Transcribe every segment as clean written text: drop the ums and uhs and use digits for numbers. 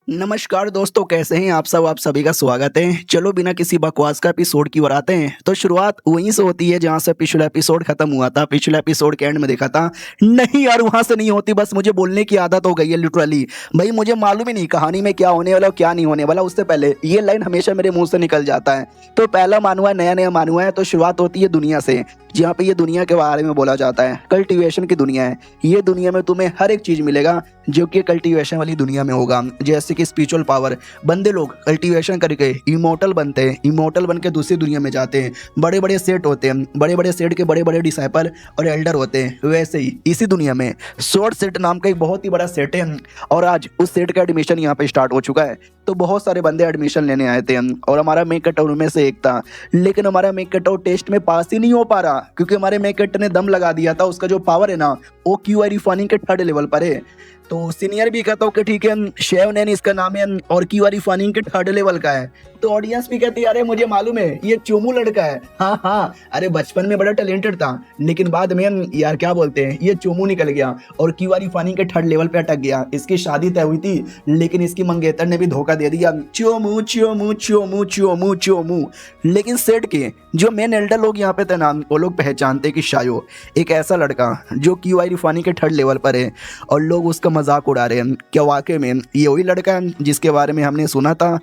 नमस्कार दोस्तों, कैसे हैं आप सब। आप सभी का स्वागत है। चलो बिना किसी बकवास का एपिसोड की ओर आते हैं। तो शुरुआत वहीं से होती है जहां से पिछला एपिसोड खत्म हुआ था। पिछले एपिसोड के एंड में देखा था। नहीं यार, वहां से नहीं होती, बस मुझे बोलने की आदत हो गई है लिटरली। भाई मुझे मालूम ही नहीं कहानी में क्या होने वाला और क्या नहीं होने वाला, उससे पहले ये लाइन हमेशा मेरे मुंह से निकल जाता है। तो पहला मानवा है, नया नया मानवा है। तो शुरुआत होती है दुनिया से, जहाँ पे ये दुनिया के बारे में बोला जाता है। कल्टीवेशन की दुनिया है ये। दुनिया में तुम्हें हर एक चीज मिलेगा जो कि कल्टीवेशन वाली दुनिया में होगा। जैसे कि स्पिरिचुअल पावर, बंदे लोग कल्टीवेशन करके इमोर्टल बनते हैं। इमोर्टल बन के दूसरी दुनिया में जाते हैं। बड़े बड़े सेट होते हैं, बड़े बड़े सेट के बड़े बड़े डिसाइपल और एल्डर होते हैं। वैसे ही इसी दुनिया में सोर्ड सेट नाम का एक बहुत ही बड़ा सेट है। और आज उस सेट का एडमिशन यहाँ पे स्टार्ट हो चुका है। तो बहुत सारे बंदे एडमिशन लेने आए थे और हमारा मेक कट उनमें से एक था। लेकिन हमारा मेक कट टेस्ट में पास ही नहीं हो पा रहा, क्योंकि हमारे मेक कट ने दम लगा दिया था। उसका जो पावर है ना, वो क्यूआई रिफाइनिंग के 3rd लेवल पर है। तो सीनियर भी कहता हूँ कि ठीक है, शेव नैन इसका नाम है और क्यूआई रिफाइनिंग के 3rd लेवल का है। तो ऑडियंस भी कहती है अरे मुझे मालूम है ये चोमू लड़का है। हाँ हाँ, अरे बचपन में बड़ा टैलेंटेड था, लेकिन बाद में यार क्या बोलते हैं, ये चोमू निकल गया और क्यूआई रिफाइनिंग के 3rd लेवल पे अटक गया। इसकी शादी तय हुई थी, लेकिन इसकी मंगेतर ने भी धोखा दे दिया। चोमू चोमू चोमू चोमू चोमू। लेकिन सेट के जो मेन एल्डर लोग यहाँ पे थे ना, वो लोग पहचानते कि शायो एक ऐसा लड़का जो क्यूआई रिफाइनिंग के 3rd लेवल पर है और लोग उसका मजाक उड़ा रहे हैं। क्या वाकई में ये वही लड़का है जिसके बारे में हमने सुना था?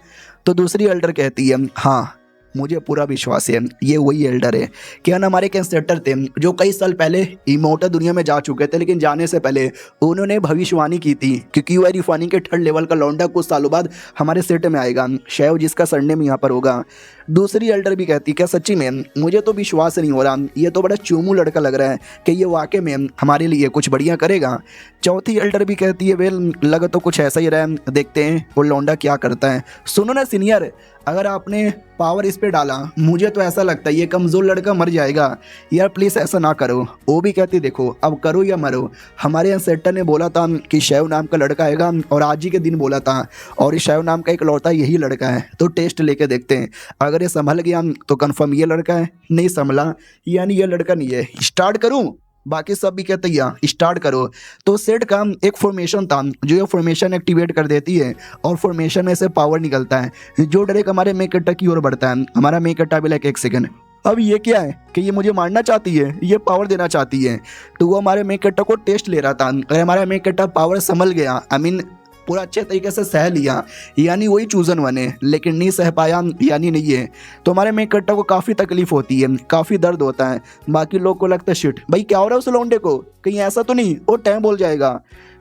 तो दूसरी एल्डर कहती है हाँ, मुझे पूरा विश्वास है ये वही एल्डर है। क्या ना, हमारे कैंसेटर थे जो कई साल पहले इमोर्टल दुनिया में जा चुके थे, लेकिन जाने से पहले उन्होंने भविष्यवाणी की थी कि क्यूआई रिफाइनिंग के 3rd लेवल का लौंडा कुछ सालों बाद हमारे सेट में आएगा, शायद जिसका सरनेम यहाँ पर होगा। दूसरी एल्डर भी कहती क्या सच्ची में? मुझे तो विश्वास नहीं हो रहा, ये तो बड़ा चूमू लड़का लग रहा है कि ये वाकई में हमारे लिए कुछ बढ़िया करेगा। चौथी एल्डर भी कहती है वेल, लगा तो कुछ ऐसा ही रहा है, देखते हैं वो लौंडा क्या करता है। सुनो ना सीनियर, अगर आपने पावर इस पे डाला, मुझे तो ऐसा लगता है ये कमज़ोर लड़का मर जाएगा। यार प्लीज़ ऐसा ना करो। वो भी कहती देखो अब करो या मरो। हमारे इंसेक्टर ने बोला था कि शैव नाम का लड़का आएगा और आज ही के दिन बोला था, और इस शैव नाम का एक लौटा यही लड़का है। तो टेस्ट लेके देखते हैं, अगर ये संभल गया तो कंफर्म ये लड़का है, नहीं संभला यानी ये लड़का नहीं है। स्टार्ट करूँ? बाकी सब भी कहते हैं स्टार्ट करो। तो सेट का एक फॉर्मेशन था जो ये फॉर्मेशन एक्टिवेट कर देती है और फॉर्मेशन में से पावर निकलता है जो डायरेक्ट हमारे मेक कट्टा की ओर बढ़ता है। हमारा मेक कट्टा भी लाइक 1 सेकंड। अब ये क्या है कि ये मुझे मारना चाहती है, ये पावर देना चाहती है। तो वो हमारे मेक कट्टा को टेस्ट ले रहा था। अगर हमारा मेक कट्टा पावर संभल गया, आई मीन पूरा अच्छे तरीके से सह लिया, यानी वही चूजन बने, लेकिन नहीं सह पाया यानी नहीं है। तो हमारे मेक कट्टा को काफ़ी तकलीफ होती है, काफ़ी दर्द होता है। बाकी लोग को लगता है शिट भाई क्या हो रहा है उस लौंडे को, कहीं ऐसा तो नहीं वो टाइम बोल जाएगा।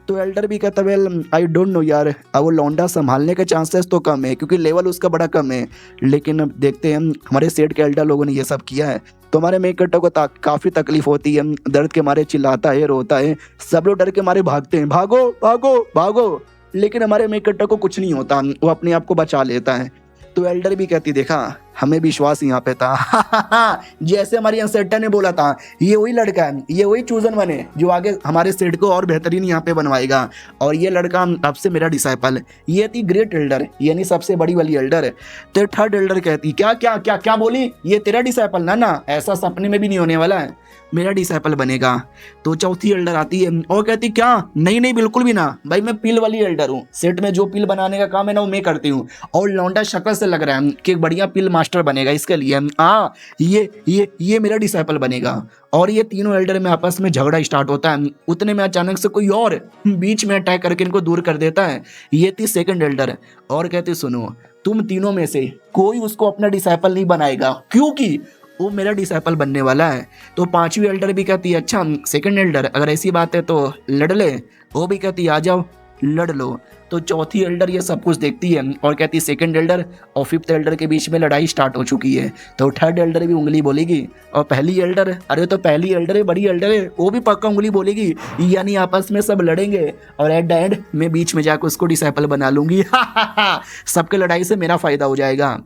तो एल्डर भी कहता वेल आई डोंट नो यार, अब वो लौंडा संभालने के चांसेस तो कम है क्योंकि लेवल उसका बड़ा कम है। लेकिन अब देखते हैं हमारे सेट के एल्डर लोगों ने ये सब किया है तो हमारे मेक कट्टा को काफ़ी तकलीफ होती है। दर्द के मारे चिल्लाता है, रोता है। सब लोग डर के मारे भागते हैं, भागो भागो भागो। लेकिन हमारे मेक कट्टा को कुछ नहीं होता, वो अपने आप को बचा लेता है। तो एल्डर भी कहती देखा हमें विश्वास यहाँ पे था। जैसे हमारी अंसेटा ने बोला था ये वही लड़का है, ये वही चूजन बने जो आगे हमारे सेट को और बेहतरीन यहाँ पे बनवाएगा। और ये लड़का अब से मेरा डिसाइपल। ये थी ग्रेट एल्डर, यानी सबसे बड़ी वाली एल्डर। तो 3rd एल्डर कहती क्या क्या क्या क्या बोली, ये तेरा डिसाइपल? ना, ऐसा सपने में भी नहीं होने वाला है, मेरा डिसाइपल बनेगा। तो चौथी एल्डर आती है और कहती क्या? नहीं नहीं बिल्कुल भी ना भाई, मैं पिल वाली एल्डर हूँ। सेट में जो पिल बनाने का काम है ना वो मैं करती हूँ। और लौंडा शक्ल से लग रहा है कि एक बढ़िया पिल मास्टर बनेगा, इसके लिए हाँ ये मेरा डिसाइपल बनेगा। और ये तीनों एल्डर में आपस में झगड़ा स्टार्ट होता है। उतने में अचानक से कोई और बीच में अटैक करके इनको दूर कर देता है। ये थी 2nd एल्डर और कहती सुनो, तुम तीनों में से कोई उसको अपना डिसाइपल नहीं बनाएगा क्योंकि वो मेरा डिसाइपल बनने वाला है। तो 5वीं एल्डर भी कहती है अच्छा 2nd एल्डर अगर ऐसी बात है तो लड़ ले। वो भी कहती आ जाओ लड़ लो। तो चौथी एल्डर ये सब कुछ देखती है और कहती 2nd एल्डर और 5th एल्डर के बीच में लड़ाई स्टार्ट हो चुकी है। तो 3rd एल्डर भी उंगली बोलेगी और पहली एल्डर, अरे तो पहली एल्डर है, बड़ी एल्डर है, वो भी पक्का उंगली बोलेगी। यानी आपस में सब लड़ेंगे और एट द एंड मैं बीच में जाकर उसको डिसाइपल बना लूंगी। सबके लड़ाई से मेरा फायदा हो जाएगा।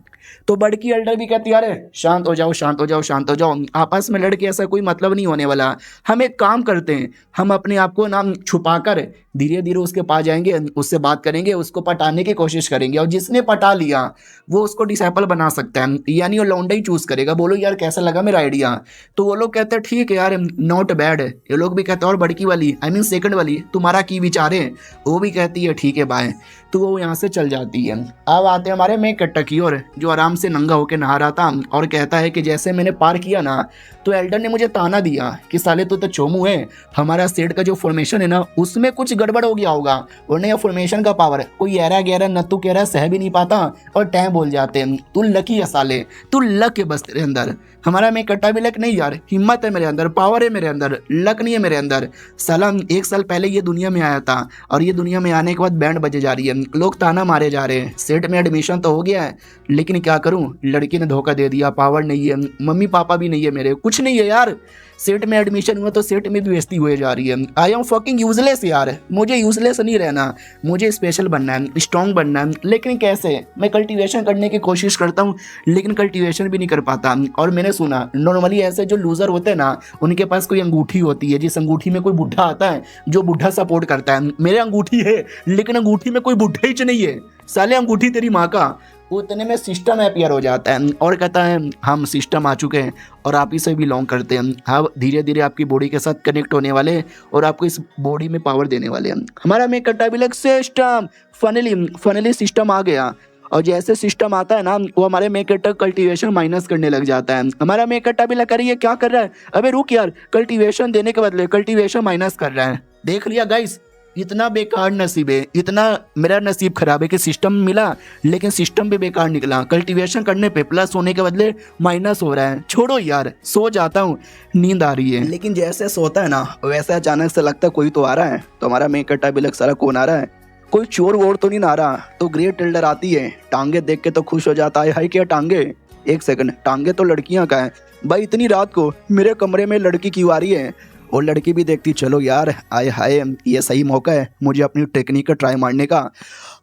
तो बड़की एल्डर भी कहती है अरे शांत हो जाओ, शांत हो जाओ, शांत हो जाओ, आपस में लड़के ऐसा कोई मतलब नहीं होने वाला। हम एक काम करते हैं, हम अपने आप को नाम छुपा कर धीरे धीरे उसके पास जाएंगे, उससे बात करेंगे, उसको पटाने की कोशिश करेंगे, और जिसने पटा लिया वो उसको डिसेबल बना सकता है, यानी वो लौंडा ही चूज करेगा। बोलो यार कैसा लगा मेरा आइडिया? तो वो लोग कहते हैं ठीक है यार, नॉट बैड। ये लोग भी कहते हैं और बड़की वाली आई मीन सेकंड वाली तुम्हारा की विचार है? वो भी कहती है ठीक है बाय। तो वो यहाँ से चल जाती है। अब आते हैं हमारे मेक कट्टा की ओर, जो आराम से नंगा होकर नहा रहा था और कहता है कि जैसे मैंने पार किया ना तो एल्डर ने मुझे ताना दिया कि साले तू तो चोमू है, हमारा सेट का जो फॉर्मेशन है ना उसमें कुछ गड़बड़ हो गया होगा, वरना ये फॉर्मेशन का पावर कोई ऐरा गहरा नत्तू कह रहा सह भी नहीं पाता और टैं बोल जाते हैं। तू लकी है साले, तू लक है बस तेरे अंदर। हमारा मेक कट्टा भी लक नहीं यार, हिम्मत है मेरे अंदर, पावर है मेरे अंदर, लक नहीं है मेरे अंदर। साला 1 साल पहले ये दुनिया में आया था और ये दुनिया में आने के बाद बैंड बजे जा रही है, लोग ताना मारे जा रहे हैं। सेट में एडमिशन तो हो गया है लेकिन क्या करूं, लड़की ने धोखा दे दिया, पावर नहीं है, मम्मी पापा भी नहीं है मेरे, कुछ नहीं है यार। सेट में एडमिशन हुआ तो सेट में भी बेइज्जती हुए जा रही है। आई एम फकिंग यूजलेस यार, मुझे यूजलेस नहीं रहना, मुझे स्पेशल बनना है, स्ट्रॉन्ग बनना है। लेकिन कैसे? मैं कल्टीवेशन करने की कोशिश करता हूँ लेकिन कल्टीवेशन भी नहीं कर पाता। और मैंने सुना नॉर्मली ऐसे जो लूजर होते हैं ना उनके पास कोई अंगूठी होती है, जिस अंगूठी में कोई बुढ़ा आता है जो बुढ़ा सपोर्ट करता है। मेरे अंगूठी है लेकिन अंगूठी में कोई बुढ़ा ही नहीं है, साले अंगूठी तेरी माँ का। उतने में सिस्टम अपीयर हो जाता है और कहता है हम सिस्टम आ चुके हैं और आप ही से बिलोंग करते हैं, हम धीरे धीरे आपकी बॉडी के साथ कनेक्ट होने वाले और आपको इस बॉडी में पावर देने वाले हैं। हमारा मेक कट्टा भी लग सिस्टम फाइनली सिस्टम आ गया। और जैसे सिस्टम आता है ना वो हमारे मेक कट्टा कल्टीवेशन माइनस करने लग जाता है। हमारा मेक कट्टा भी लग कर ये क्या कर रहा है, अबे रुक यार, कल्टीवेशन देने के बदले कल्टीवेशन माइनस कर रहा है। देख लिया गाइस, इतना बेकार नसीब है, इतना मेरा नसीब खराब है कि सिस्टम मिला लेकिन सिस्टम भी बेकार निकला। कल्टीवेशन करने पे प्लस होने के बदले माइनस हो रहा है। छोड़ो यार, सो जाता हूँ, नींद आ रही है। लेकिन जैसे सोता है ना वैसे अचानक से लगता है कोई तो आ रहा है। तो हमारा मेक कट्टा भी लग सारा कौन आ रहा है, कोई चोर वोर तो नहीं ना रहा। तो ग्रेट टेल्डर आती है, टांगे देख के तो खुश हो जाता है, हाय क्या टांगे, एक सेकंड, टांगे तो लड़कियां का है भाई, इतनी रात को मेरे कमरे में लड़की क्यों आ रही है? और लड़की भी देखती चलो यार आए हाय ये सही मौका है मुझे अपनी टेक्निक का ट्राई मारने का।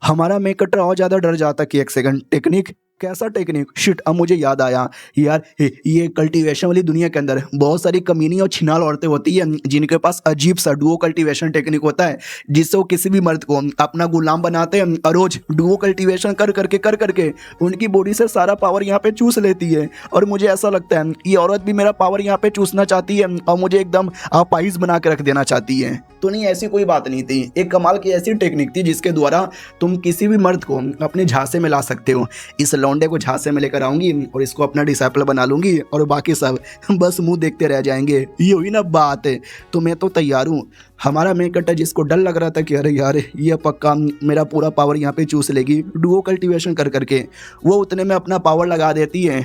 हमारा मेक कट्टा और ज़्यादा डर जाता कि एक सेकंड, टेक्निक कैसा टेक्निक? शिट, अब मुझे याद आया यार, ये कल्टीवेशन वाली दुनिया के अंदर बहुत सारी कमीनी और छिनाल औरतें होती हैं जिनके पास अजीब सा डुओ कल्टीवेशन टेक्निक होता है जिससे वो किसी भी मर्द को अपना गुलाम बनाते हैं और रोज डुओ कल्टीवेशन कर करके उनकी बॉडी से सारा पावर यहाँ पे चूस लेती है। और मुझे ऐसा लगता है ये औरत भी मेरा पावर यहाँ पे चूसना चाहती है और मुझे एकदम अपाइज बना के रख देना चाहती है। तो नहीं, ऐसी कोई बात नहीं थी, एक कमाल की ऐसी टेक्निक थी जिसके द्वारा तुम किसी भी मर्द को अपने झांसे में ला सकते हो। इस लौंडे को झांसे में लेकर आऊंगी और इसको अपना डिसाइपल बना लूंगी और बाकी सब बस मुंह देखते रह जाएंगे। ये हुई ना बात है, तो मैं तो तैयार हूँ। हमारा मेक कट्टा जिसको डर लग रहा था कि अरे यार ये पक्का मेरा पूरा पावर यहाँ पे चूस लेगी डुओ कल्टीवेशन कर करके, वो उतने में अपना पावर लगा देती है।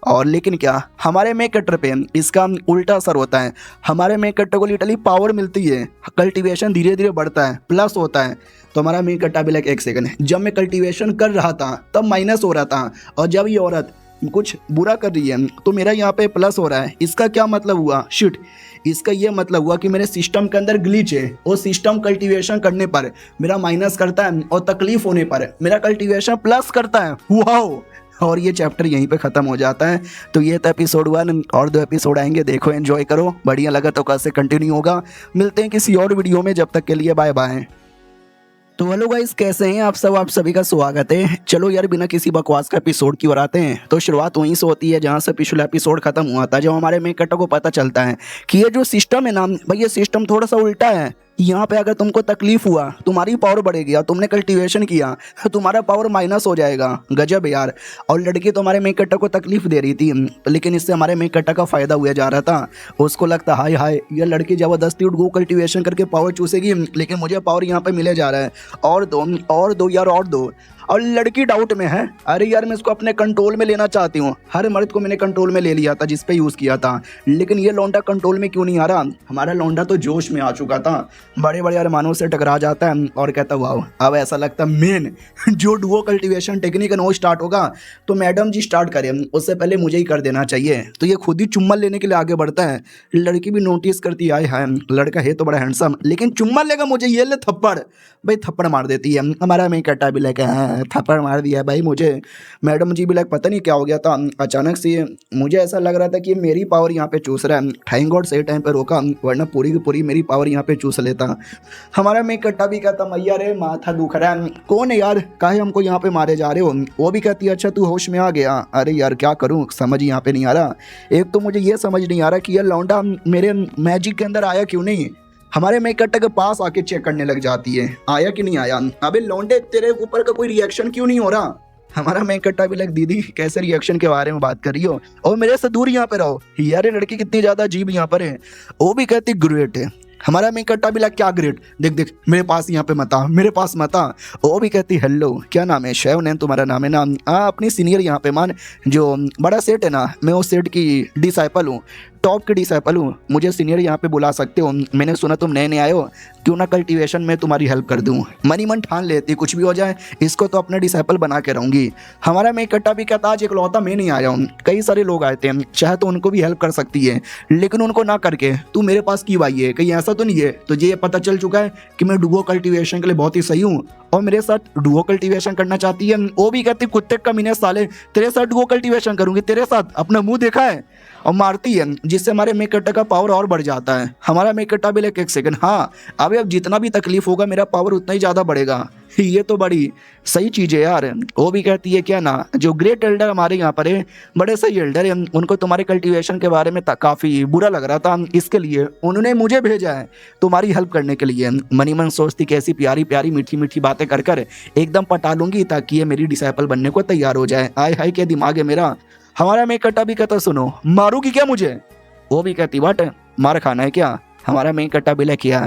और लेकिन क्या हमारे मेक कट्टर पे इसका उल्टा असर होता है। हमारे मेक कट्टर को लिटरली पावर मिलती है, कल्टीवेशन धीरे धीरे बढ़ता है, प्लस होता है। तो हमारा मेक कट्टा भी लाइक एक सेकंड, जब मैं कल्टीवेशन कर रहा था तब माइनस हो रहा था और जब ये औरत कुछ बुरा कर रही है तो मेरा यहाँ पे प्लस हो रहा है। इसका क्या मतलब हुआ? शिट, इसका ये मतलब हुआ कि मेरे सिस्टम के अंदर ग्लिच है। वो सिस्टम कल्टीवेशन करने पर मेरा माइनस करता है और तकलीफ होने पर मेरा कल्टीवेशन प्लस करता है। वाओ! और ये चैप्टर यहीं पे ख़त्म हो जाता है। तो ये था एपिसोड 1, और 2 एपिसोड आएंगे, देखो एंजॉय करो, बढ़िया लगा तो कल से कंटिन्यू होगा। मिलते हैं किसी और वीडियो में, जब तक के लिए बाय बाय। तो हेलो गाइस, कैसे हैं आप सब? आप सभी का स्वागत है। चलो यार बिना किसी बकवास का एपिसोड की ओर आते हैं। तो शुरुआत वहीं से होती है जहां से पिछला एपिसोड खत्म हुआ था, जब हमारे मेक कट्टा को पता चलता है कि ये जो सिस्टम है ना भाई, ये सिस्टम थोड़ा सा उल्टा है। यहाँ पे अगर तुमको तकलीफ हुआ तुम्हारी पावर बढ़ेगी, और तुमने कल्टीवेशन किया तो तुम्हारा पावर माइनस हो जाएगा। गजब यार। और लड़की तो हमारे मेक कट्टा को तकलीफ दे रही थी लेकिन इससे हमारे मेक कट्टा का फायदा हुआ जा रहा था। उसको लगता हाय हाय ये लड़की जबरदस्ती गो कल्टीवेशन करके पावर चूसेगी, लेकिन मुझे पावर यहाँ पे मिले जा रहा है। और दो यार, और दो। और लड़की डाउट में है, अरे यार मैं इसको अपने कंट्रोल में लेना चाहती हूँ। हर मर्द को मैंने कंट्रोल में ले लिया था जिस पे यूज़ किया था, लेकिन ये लौंडा कंट्रोल में क्यों नहीं आ रहा? हमारा लौंडा तो जोश में आ चुका था, बड़े बड़े अरमानों से टकरा जाता है और कहता वाह। अब ऐसा लगता है मेन जो डुओ कल्टीवेशन टेक्निक है वो स्टार्ट होगा तो मैडम जी स्टार्ट करें, उससे पहले मुझे ही कर देना चाहिए। तो ये खुद ही चुम्मा लेने के लिए आगे बढ़ता है। लड़की भी नोटिस करती है, हाय लड़का है तो बड़ा हैंडसम, लेकिन चुम्मा लेगा मुझे, ये ले थप्पड़, भाई थप्पड़ मार देती है। हमारा मेक कट्टा भी लेके है, थप्पड़ मार दिया है भाई मुझे। मैडम जी भी लाइक पता नहीं क्या हो गया था, अचानक से मुझे ऐसा लग रहा था कि मेरी पावर यहाँ पे चूस रहा है। थैंक गॉड सही टाइम पे रोका, वरना पूरी की पूरी मेरी पावर यहाँ पे चूस लेता। हमारा मैं कट्टा भी कहता मैया रे माथा दुख रहा है। कौन है यार, काहे हमको यहाँ पे मारे जा रहे हो? वो भी कहती है अच्छा तू होश में आ गया। अरे यार क्या करूँ, समझ यहाँ पे नहीं आ रहा। एक तो मुझे ये समझ नहीं आ रहा कि ये लौंडा मेरे मैजिक के अंदर आया क्यों नहीं। हमारे मेक कट्टा के पास आके चेक करने लग जाती है आया कि नहीं आया। अबे लौंडे तेरे ऊपर का कोई रिएक्शन क्यों नहीं हो रहा? हमारा मेक कट्टा भी लग दीदी कैसे रिएक्शन के बारे में बात कर रही हो, और मेरे से दूर यहाँ पे रहो। यार ये लड़की कितनी ज्यादा अजीब यहाँ पर है। वो भी कहती ग्रेट है। हमारा मेक कट्टा भी लग क्या ग्रेट, देख देख मेरे पास यहाँ पे मता, मेरे पास मता। वो भी कहती हेलो क्या नाम है, शैव नैन तुम्हारा नाम है ना? अपनी सीनियर यहाँ पे मान जो बड़ा सेट है ना, मैं उस सेट की डिसाइपल हूँ, टॉप के डिसाइपल हूँ, मुझे सीनियर यहाँ पे बुला सकते हो। मैंने सुना तुम नए नए आए हो, क्यों ना कल्टीवेशन में तुम्हारी हेल्प कर दूँ। मनी मन ठान लेती कुछ भी हो जाए इसको तो अपना डिसाइपल बना के रहूँगी। हमारा मेक कट्टा भी कहता आज इकलौता मैं नहीं आया हूँ, कई सारे लोग आए थे, चाहे तो उनको भी हेल्प कर सकती है, लेकिन उनको ना करके तू मेरे पास क्यों आई है? कहीं ऐसा तो नहीं है तुझे ये पता चल चुका है कि मैं डुओ कल्टीवेशन के लिए बहुत ही सही हूँ और मेरे साथ डुओ कल्टीवेशन करना चाहती है? वो भी कहती कुत्ते कमीने साले तेरे साथ डुओ कल्टीवेशन करूंगी, तेरे साथ अपना मुंह देखा है? और मारती है जिससे हमारे मेक कट्टा का पावर और बढ़ जाता है। हमारा मेक कट्टा भी लेके एक सेकंड, हाँ अबे अब जितना भी तकलीफ होगा मेरा पावर उतना ही ज़्यादा बढ़ेगा। ये तो बड़ी सही चीज़ है यार। वो भी कहती है क्या ना जो ग्रेट एल्डर हमारे यहाँ पर है, बड़े सही एल्डर है, उनको तुम्हारे कल्टीवेशन के बारे में काफ़ी बुरा लग रहा था, इसके लिए उन्होंने मुझे भेजा है तुम्हारी हेल्प करने के लिए। मनी मन सोचती कैसी प्यारी प्यारी मीठी मीठी बातें कर कर एकदम पटा लूंगी ताकि ये मेरी डिसाइपल बनने को तैयार हो जाए। आय हाय क्या दिमाग है मेरा। हमारा मेक कट्टा भी कहता सुनो मारूगी क्या मुझे? वो भी कहती बट मार खाना है क्या? हमारा मेक कट्टा भी ले किया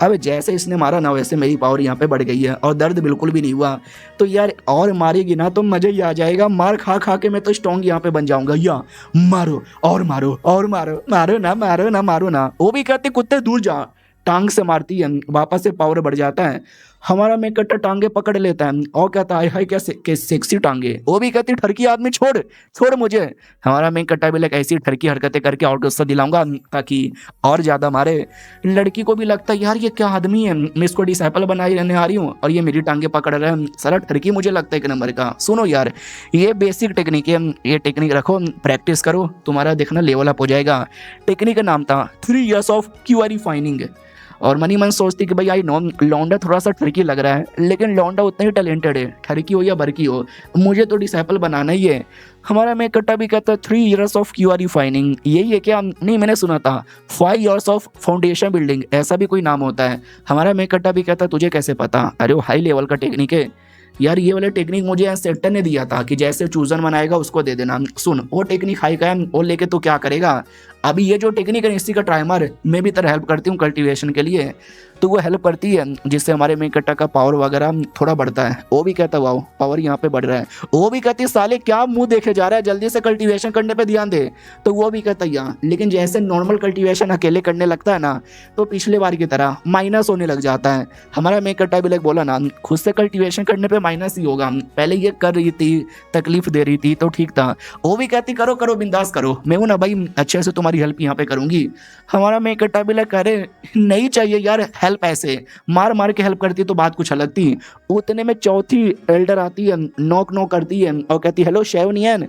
अब जैसे इसने मारा ना वैसे मेरी पावर यहाँ पे बढ़ गई है और दर्द बिल्कुल भी नहीं हुआ। तो यार और मारेगी ना तो मज़ा ही आ जाएगा, मार खा खा के मैं तो स्ट्रॉन्ग यहाँ पे बन जाऊंगा। या मारो और मारो और मारो, मारो ना मारो ना मारो ना। वो भी कहती कुत्ते दूर जा, टांग से मारती है, वापस से पावर बढ़ जाता है। हमारा मेक कट्टा टांगे पकड़ लेता है और कहता है हाय क्या सेक्सी टांगे। वो भी कहती ठरकी आदमी छोड़ छोड़ मुझे। हमारा मेक कट्टा भी ऐसी ठरकी हरकतें करके और गुस्सा दिलाऊंगा ताकि और ज़्यादा मारे। लड़की को भी लगता है यार ये क्या आदमी है, मैं इसको डिसाइपल बनाई रहने आ रही हूँ और ये मेरी टांगे पकड़ रहा है, सारा ठरकी मुझे लगता है एक नंबर का। सुनो यार ये बेसिक टेक्निक है, ये टेक्निक रखो प्रैक्टिस करो, तुम्हारा देखना लेवल अप हो जाएगा। टेक्निक का नाम था 3 years ऑफ क्यूआर रिफाइनिंग। और मनी मन सोचती कि भाई आई नो लौंडा थोड़ा सा ठरकी लग रहा है, लेकिन लौंडा उतना ही टैलेंटेड है, ठरकी हो या भरकी हो, मुझे तो डिसाइपल बनाना ही है। हमारा मेक कट्टा भी कहता है 3 years ऑफ क्यूआर रिफाइनिंग, यही है क्या? नहीं मैंने सुना था 5 years ऑफ फाउंडेशन बिल्डिंग, ऐसा भी कोई नाम होता है। हमारा मेक कट्टा भी कहता है तुझे कैसे पता? अरे वो हाई लेवल का टेक्निक है यार, ये वाला टेक्निक मुझे सेक्टर ने दिया था कि जैसे चूजन बनाएगा उसको दे देना। सुन वो टेक्निक हाई का है, वो लेके तो क्या करेगा? अभी ये जो टेक्निक है इसी का ट्राई मार, मैं भी तरह हेल्प करती हूँ कल्टीवेशन के लिए। तो वो हेल्प करती है जिससे हमारे मेक कट्टा का पावर वगैरह थोड़ा बढ़ता है। वो भी कहता वाओ पावर यहाँ पे बढ़ रहा है। वो भी कहती साले क्या मुंह देखे जा रहा है, जल्दी से कल्टीवेशन करने पे ध्यान दे। तो वो भी कहता यहाँ, लेकिन जैसे नॉर्मल कल्टीवेशन अकेले करने लगता है ना तो पिछले बार की तरह माइनस होने लग जाता है। हमारा मेक कट्टा भी बोला ना खुद से कल्टीवेशन करने पे माइनस ही होगा, पहले ये कर रही थी तकलीफ दे रही थी तो ठीक था। वो भी कहती करो करो बिंदास करो, मैं हूं ना भाई अच्छे से तुम्हारी हेल्प यहाँ पे करूंगी। हमारा मेक कट्टा भी करे नहीं चाहिए यार हेल्प, ऐसे मार मार के हेल्प करती तो बात कुछ अलग थी। उतने में चौथी एल्डर आती है, नॉक नॉक करती है और कहती हेलो शेवनियन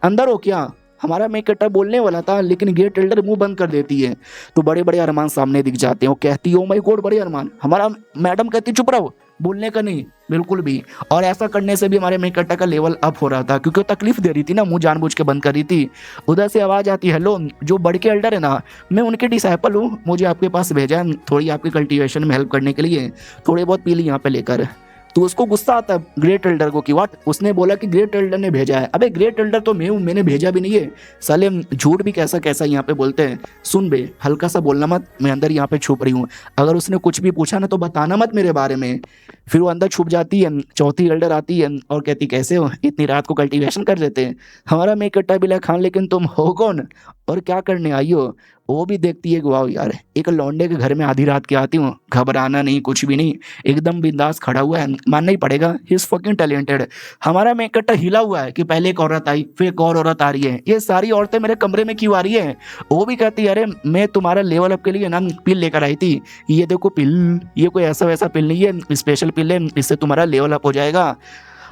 अंदर हो क्या? हमारा मेक कट्टा बोलने वाला था लेकिन गेट एल्डर मुंह बंद कर देती है। तो बड़े बड़े अरमान सामने दिख जाते हैं, वो कहती है ओ माय गॉड बड़े अरमान। हमारा मैडम कहती चुप रहो, बोलने का नहीं बिल्कुल भी। और ऐसा करने से भी हमारे मेक कट्टा का लेवल अप हो रहा था क्योंकि वो तकलीफ दे रही थी ना, मुंह जानबूझ के बंद कर रही थी। उधर से आवाज़ आती है हेलो जो बड़ के एल्डर है ना, मैं उनके डिसाइपल हूँ, मुझे आपके पास भेजा है थोड़ी आपके कल्टीवेशन में हेल्प करने के लिए, थोड़े बहुत पीली यहाँ पे लेकर। तो उसको गुस्सा आता है ग्रेट एल्डर को कि व्हाट, उसने बोला कि ग्रेट एल्डर ने भेजा है। अबे ग्रेट एल्डर तो मैं हूँ, मैंने भेजा भी नहीं है। साले झूठ भी कैसा कैसा यहाँ पे बोलते हैं। सुन बे हल्का सा बोलना मत, मैं अंदर यहाँ पे छुप रही हूँ, अगर उसने कुछ भी पूछा ना तो बताना मत मेरे बारे में। फिर वो अंदर छुप जाती है। चौथी एल्डर आती है और कहती कैसे हो, इतनी रात को कल्टीवेशन कर देते हैं। हमारा मेक कट्टा भी खान लेकिन तुम हो कौन और क्या करने आई हो? वो भी देखती है वाओ यार एक लौंडे के घर में आधी रात के आती हूँ, घबराना नहीं कुछ भी नहीं, एकदम बिंदास खड़ा हुआ है, मानना ही पड़ेगा ही इज फकिंग टैलेंटेड। हमारा मेक कट्टा हिला हुआ है कि पहले एक औरत आई फिर एक और औरत आ रही है, ये सारी औरतें मेरे कमरे में क्यों आ रही है? वो भी कहती है अरे मैं तुम्हारा लेवल अप के लिए ना पिल लेकर आई थी, ये देखो पिल, ये कोई ऐसा वैसा पिल नहीं है, स्पेशल पिल है, इससे तुम्हारा लेवल अप हो जाएगा।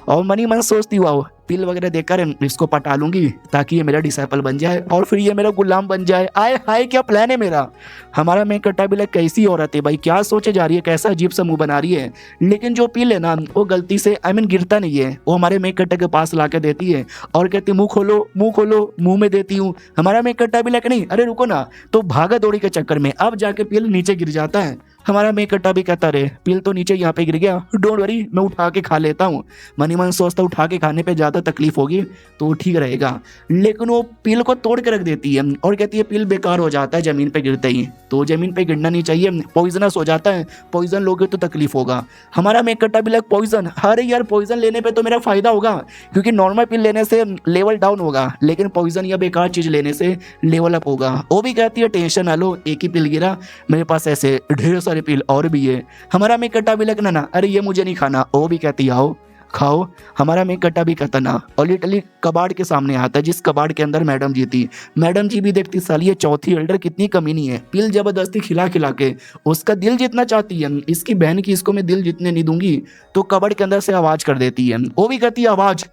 और मनी मन सोचती हुआ पिल वगैरह देकर इसको पटा लूंगी ताकि ये मेरा डिसाइपल बन जाए और फिर ये मेरा गुलाम बन जाए। आए हाय क्या प्लान है मेरा। हमारा मेन कट्टा भी लाइक कैसी औरत है भाई, क्या सोचे जा रही है, कैसा अजीब सा मुंह बना रही है। लेकिन जो पिल है ना वो गलती से गिरता नहीं है, वो हमारे मेन कट्टा के पास ला के देती है और कहती मुंह खोलो मुंह खोलो, मुंह में देती हूँ। हमारा मेन कट्टा भी लाइक नहीं अरे रुको ना, तो भागा दौड़ी के चक्कर में अब जाके पिल नीचे गिर जाता है। हमारा मेन कट्टा भी कहता रहे पिल तो नीचे यहाँ पे गिर गया, डोंट वरी मैं उठा के खा लेता हूँ। मनी मन सोचता उठा के खाने पे ज़्यादा तकलीफ होगी तो ठीक रहेगा, लेकिन वो पिल को तोड़ के रख देती है और कहती है पिल बेकार हो जाता है जमीन पे गिरते ही, तो जमीन पे गिरना नहीं चाहिए, पॉइजनस हो जाता है, पॉइजन लोगे तो तकलीफ होगा। हमारा मेन कट्टा भी लाइक पॉइजन, अरे यार पॉइजन लेने पे तो मेरा फायदा होगा क्योंकि नॉर्मल पिल लेने से लेवल डाउन होगा, लेकिन पॉइजन या बेकार चीज लेने से लेवल अप होगा। वो भी कहती है टेंशन ना लो, एक ही पिल गिरा, मेरे पास ऐसे ढेर सारे पिल और भी है। हमारा मेन कट्टा भी लगना ना अरे ये मुझे नहीं खाना, वो भी कहती है आओ खाओ। हमारा मेन कट्टा भी कहता ना और लिटरली कबाड़ के सामने आता है जिस कबाड़ के अंदर मैडम जी थी। मैडम जी भी देखती साली ये चौथी एल्डर कितनी कमीनी है, पिल जबरदस्ती खिला खिला के उसका दिल जितना चाहती है इसकी बहन की इसको मैं दिल जितने नहीं दूंगी, तो कबाड़ के अंदर से आवाज कर देती है। वो भी कहती है आवाज,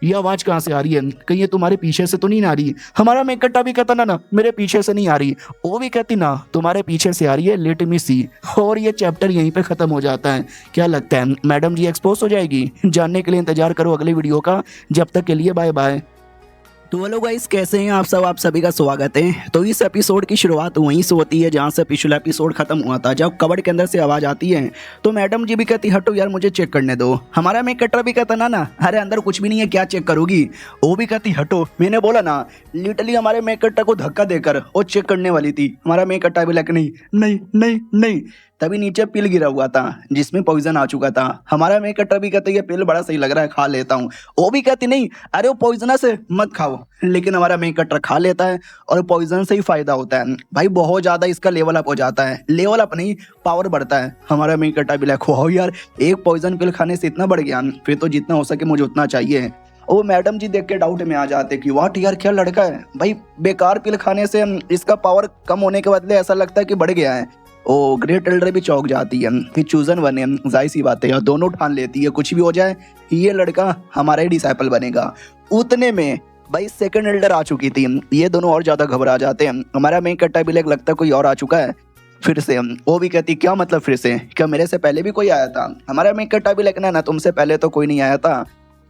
ये आवाज कहाँ से आ रही है, कहीं ये तुम्हारे पीछे से तो नहीं आ रही। हमारा मेन कट्टा भी कहता ना मेरे पीछे से नहीं आ रही, वो भी कहती ना तुम्हारे पीछे से आ रही है, लेट मी सी। और ये चैप्टर यहीं पे खत्म हो जाता है। क्या लगता है मैडम जी एक्सपोज हो जाएगी? जानने के लिए इंतजार करो अगले वीडियो का, जब तक के लिए बाय बाय। तो हेलो गाइस कैसे हैं आप सभी का स्वागत है। तो इस एपिसोड की शुरुआत वहीं से होती है जहां से पिछला एपिसोड खत्म हुआ था, जब कबर्ड के अंदर से आवाज आती है तो मैडम जी भी कहती हटो यार मुझे चेक करने दो। हमारा मेन कट्टा भी कहता ना अरे अंदर कुछ भी नहीं है क्या चेक करोगी। वो भी कहती हटो, मैंने बोला ना। लिटरली हमारे मेन कट्टा को धक्का देकर वो चेक करने वाली थी। हमारा मेन कट्टा भी लग नहीं नहीं नहीं नहीं, तभी नीचे पिल गिरा हुआ था जिसमें पॉइजन आ चुका था। हमारा मेन कट्टा भी कहता है ये पिल बड़ा सही लग रहा है खा लेता हूँ। वो भी कहती नहीं अरे वो पॉइजनस है मत खाओ, लेकिन हमारा मेन कट्टा खा लेता है और पॉइजन से ही फायदा होता है भाई, बहुत ज्यादा इसका लेवल अप हो जाता है, लेवल अप नहीं पावर बढ़ता है। हमारा मेन कट्टा भी लाइक हो यार एक पॉइजन पिल खाने से इतना बढ़ गया, फिर तो जितना हो सके मुझे उतना चाहिए। वो मैडम जी देख के डाउट में आ जाते कि वाट यार क्या लड़का है भाई, बेकार पिल खाने से इसका पावर कम होने के बदले ऐसा लगता है कि बढ़ गया है। ओ ग्रेट एल्डर भी चौंक जाती है कि चूजन बने, जाहिर सी बात है दोनों ठान लेती है कुछ भी हो जाए ये लड़का हमारा ही डिसाइपल बनेगा। उतने में भाई सेकंड एल्डर आ चुकी थी, ये दोनों और ज्यादा घबरा जाते हैं। हमारा मेन कट्टा भी लगता है कोई और आ चुका है फिर से। वो भी कहती क्या मतलब फिर से, क्या मेरे से पहले भी कोई आया था। हमारा मेन कट्टा भी लगना ना तुमसे पहले तो कोई नहीं आया था।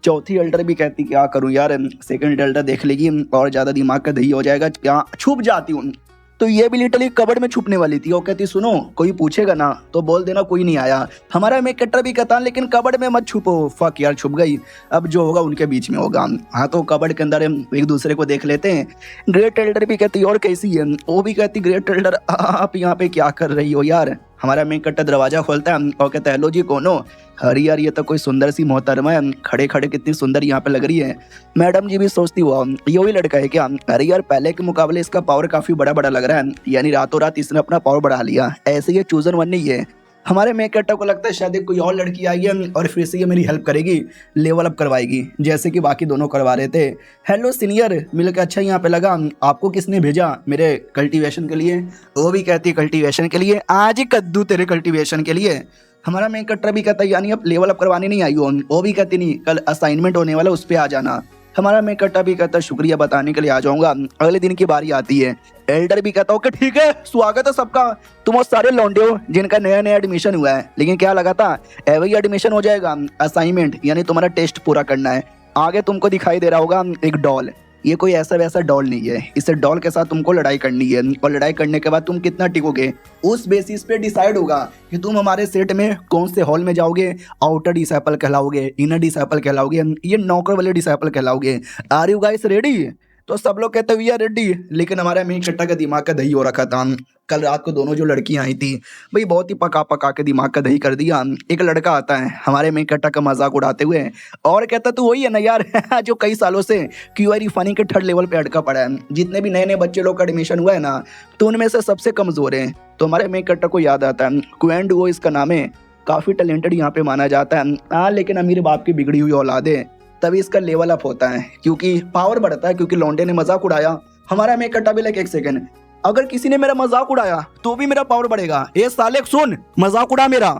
चौथी एल्डर भी कहती क्या करूं यार, सेकंड एल्डर देख लेगी और ज्यादा दिमाग का दही हो जाएगा, क्या छुप जाती हूँ। तो ये भी लिटरली कबर्ड में छुपने वाली थी। वो कहती सुनो कोई पूछेगा ना तो बोल देना कोई नहीं आया। हमारा मेन कट्टा भी कहता लेकिन कबर्ड में मत छुपो। फक यार छुप गई, अब जो होगा उनके बीच में होगा। हाँ तो कबर्ड के अंदर एक दूसरे को देख लेते हैं। ग्रेट एल्डर भी कहती और कैसी है। वो भी कहती ग्रेट एल्डर आप यहाँ पे क्या कर रही हो यार। हमारा मेन कट्टा दरवाजा खोलता है और कहता है हेलो जी कौन हो। अरे यार ये तो कोई सुंदर सी मोहतरमा है, खड़े खड़े कितनी सुंदर यहाँ पे लग रही है। मैडम जी भी सोचती हुआ ये वही लड़का है क्या। अरे यार पहले के मुकाबले इसका पावर काफी बड़ा बड़ा लग रहा है, यानी रातों रात इसने अपना पावर बढ़ा लिया। ऐसे ये चूजन वन नहीं है। हमारे मेन कट्टा को लगता है शायद कोई और लड़की आई है और फिर से ये मेरी हेल्प करेगी, लेवल अप करवाएगी जैसे कि बाकी दोनों करवा रहे थे। हेलो सीनियर मिलकर अच्छा यहाँ पे लगा, आपको किसने भेजा मेरे कल्टीवेशन के लिए। वो भी कहती कल्टीवेशन के लिए, आज ही कद्दू तेरे कल्टीवेशन के लिए। हमारा मेन कट्टा भी कहता है यानी अब लेवल अप करवाने नहीं आई हो। वो भी कहती नहीं कल असाइनमेंट होने वाला उस पर आ जाना। हमारा मेन कट्टा भी कहता शुक्रिया बताने के लिए आ जाऊंगा। अगले दिन की बारी आती है। एल्डर भी कहता ओके ठीक है स्वागत है सबका, तुम वो सारे लौंडे हो जिनका नया नया एडमिशन हुआ है, लेकिन क्या लगा था वही एडमिशन हो जाएगा। असाइनमेंट यानी तुम्हारा टेस्ट पूरा करना है। आगे तुमको दिखाई दे रहा होगा एक डॉल, ये कोई ऐसा वैसा डॉल नहीं है, इस डॉल के साथ तुमको लड़ाई करनी है और लड़ाई करने के बाद तुम कितना टिकोगे उस बेसिस पे डिसाइड होगा कि तुम हमारे सेट में कौन से हॉल में जाओगे। आउटर डिसाइपल कहलाओगे, इनर डिसाइपल कहलाओगे, ये नौकर वाले डिसाइपल कहलाओगे। Are you guys ready. तो सब लोग कहते हुए यार रेडी, लेकिन हमारा मेन कट्टा का दिमाग का दही हो रखा था। कल रात को दोनों जो लड़कियां आई थी भाई बहुत ही पका पका के दिमाग का दही कर दिया। एक लड़का आता है हमारे मेन कट्टा का मजाक उड़ाते हुए और कहता तू वही है ना यार जो कई सालों से क्यूआर फनी के 3rd लेवल पे अटका पड़ा है। जितने भी नए नए बच्चे लोग का एडमिशन हुआ है ना तो उनमें से सबसे कमजोर है। तो हमारे मेन कट्टा को याद आता है क्वेंड वो इसका नाम है, काफी टैलेंटेड यहाँ पे माना जाता है। हाँ लेकिन अमीर बाप की बिगड़ी हुई औलाद है, तभी इसका लेवल अप होता है क्योंकि पावर बढ़ता है, क्योंकि लौंडे ने मजाक उड़ाया। हमारा मेन कट्टा भी लाइक एक सेकंड, अगर किसी ने मेरा मजाक उड़ाया तो भी मेरा पावर बढ़ेगा। ये साले सुन मजाक उड़ा मेरा।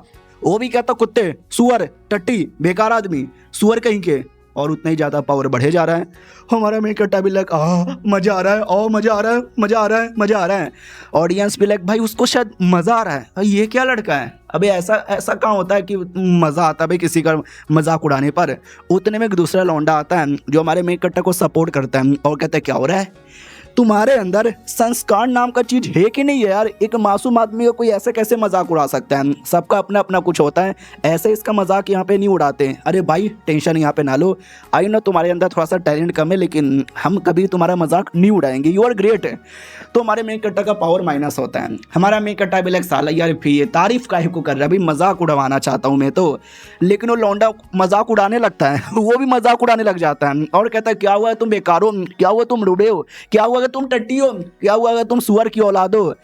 वो भी कहता कुत्ते, सुअर, टट्टी, बेकार आदमी, सुअर कहीं के। और उतना ही ज़्यादा पावर बढ़े जा रहा है। हमारा मेन कट्टा भी लाइक मज़ा आ रहा है, ओ मज़ा आ रहा है, मज़ा आ रहा है, मज़ा आ रहा है। ऑडियंस भी लाइक भाई उसको शायद मज़ा आ रहा है, ये क्या लड़का है। अबे ऐसा ऐसा कहाँ होता है कि मज़ा आता है भाई किसी का मजाक उड़ाने पर। उतने में एक दूसरा लौंडा आता है जो हमारे मेन कट्टा को सपोर्ट करता है और कहता है क्या हो रहा है, तुम्हारे अंदर संस्कार नाम का चीज है कि नहीं है यार। एक मासूम आदमी को कोई ऐसे कैसे मजाक उड़ा सकता है, सबका अपना अपना कुछ होता है, ऐसे इसका मजाक यहाँ पे नहीं उड़ाते। अरे भाई टेंशन यहाँ पे ना लो, आई नो तुम्हारे अंदर थोड़ा सा टैलेंट कम है लेकिन हम कभी तुम्हारा मजाक नहीं उड़ाएंगे, यू आर ग्रेट। तो हमारे मेन कट्टा का पावर माइनस होता है। हमारा मेन कट्टा भी लाइक साला यार फिर तारीफ काहे को कर रहा है, भाई मजाक उड़वाना चाहता हूँ मैं तो। लेकिन वो लौंडा मजाक उड़ाने लगता है, वो भी मजाक उड़ाने लग जाता है और कहता है क्या हुआ तुम बेकार हो, क्या हुआ तुम रूडे हो, क्या हुआ तुम टट्टी हो, क्या हुआ अगर तुम सुअर की औलाद हो।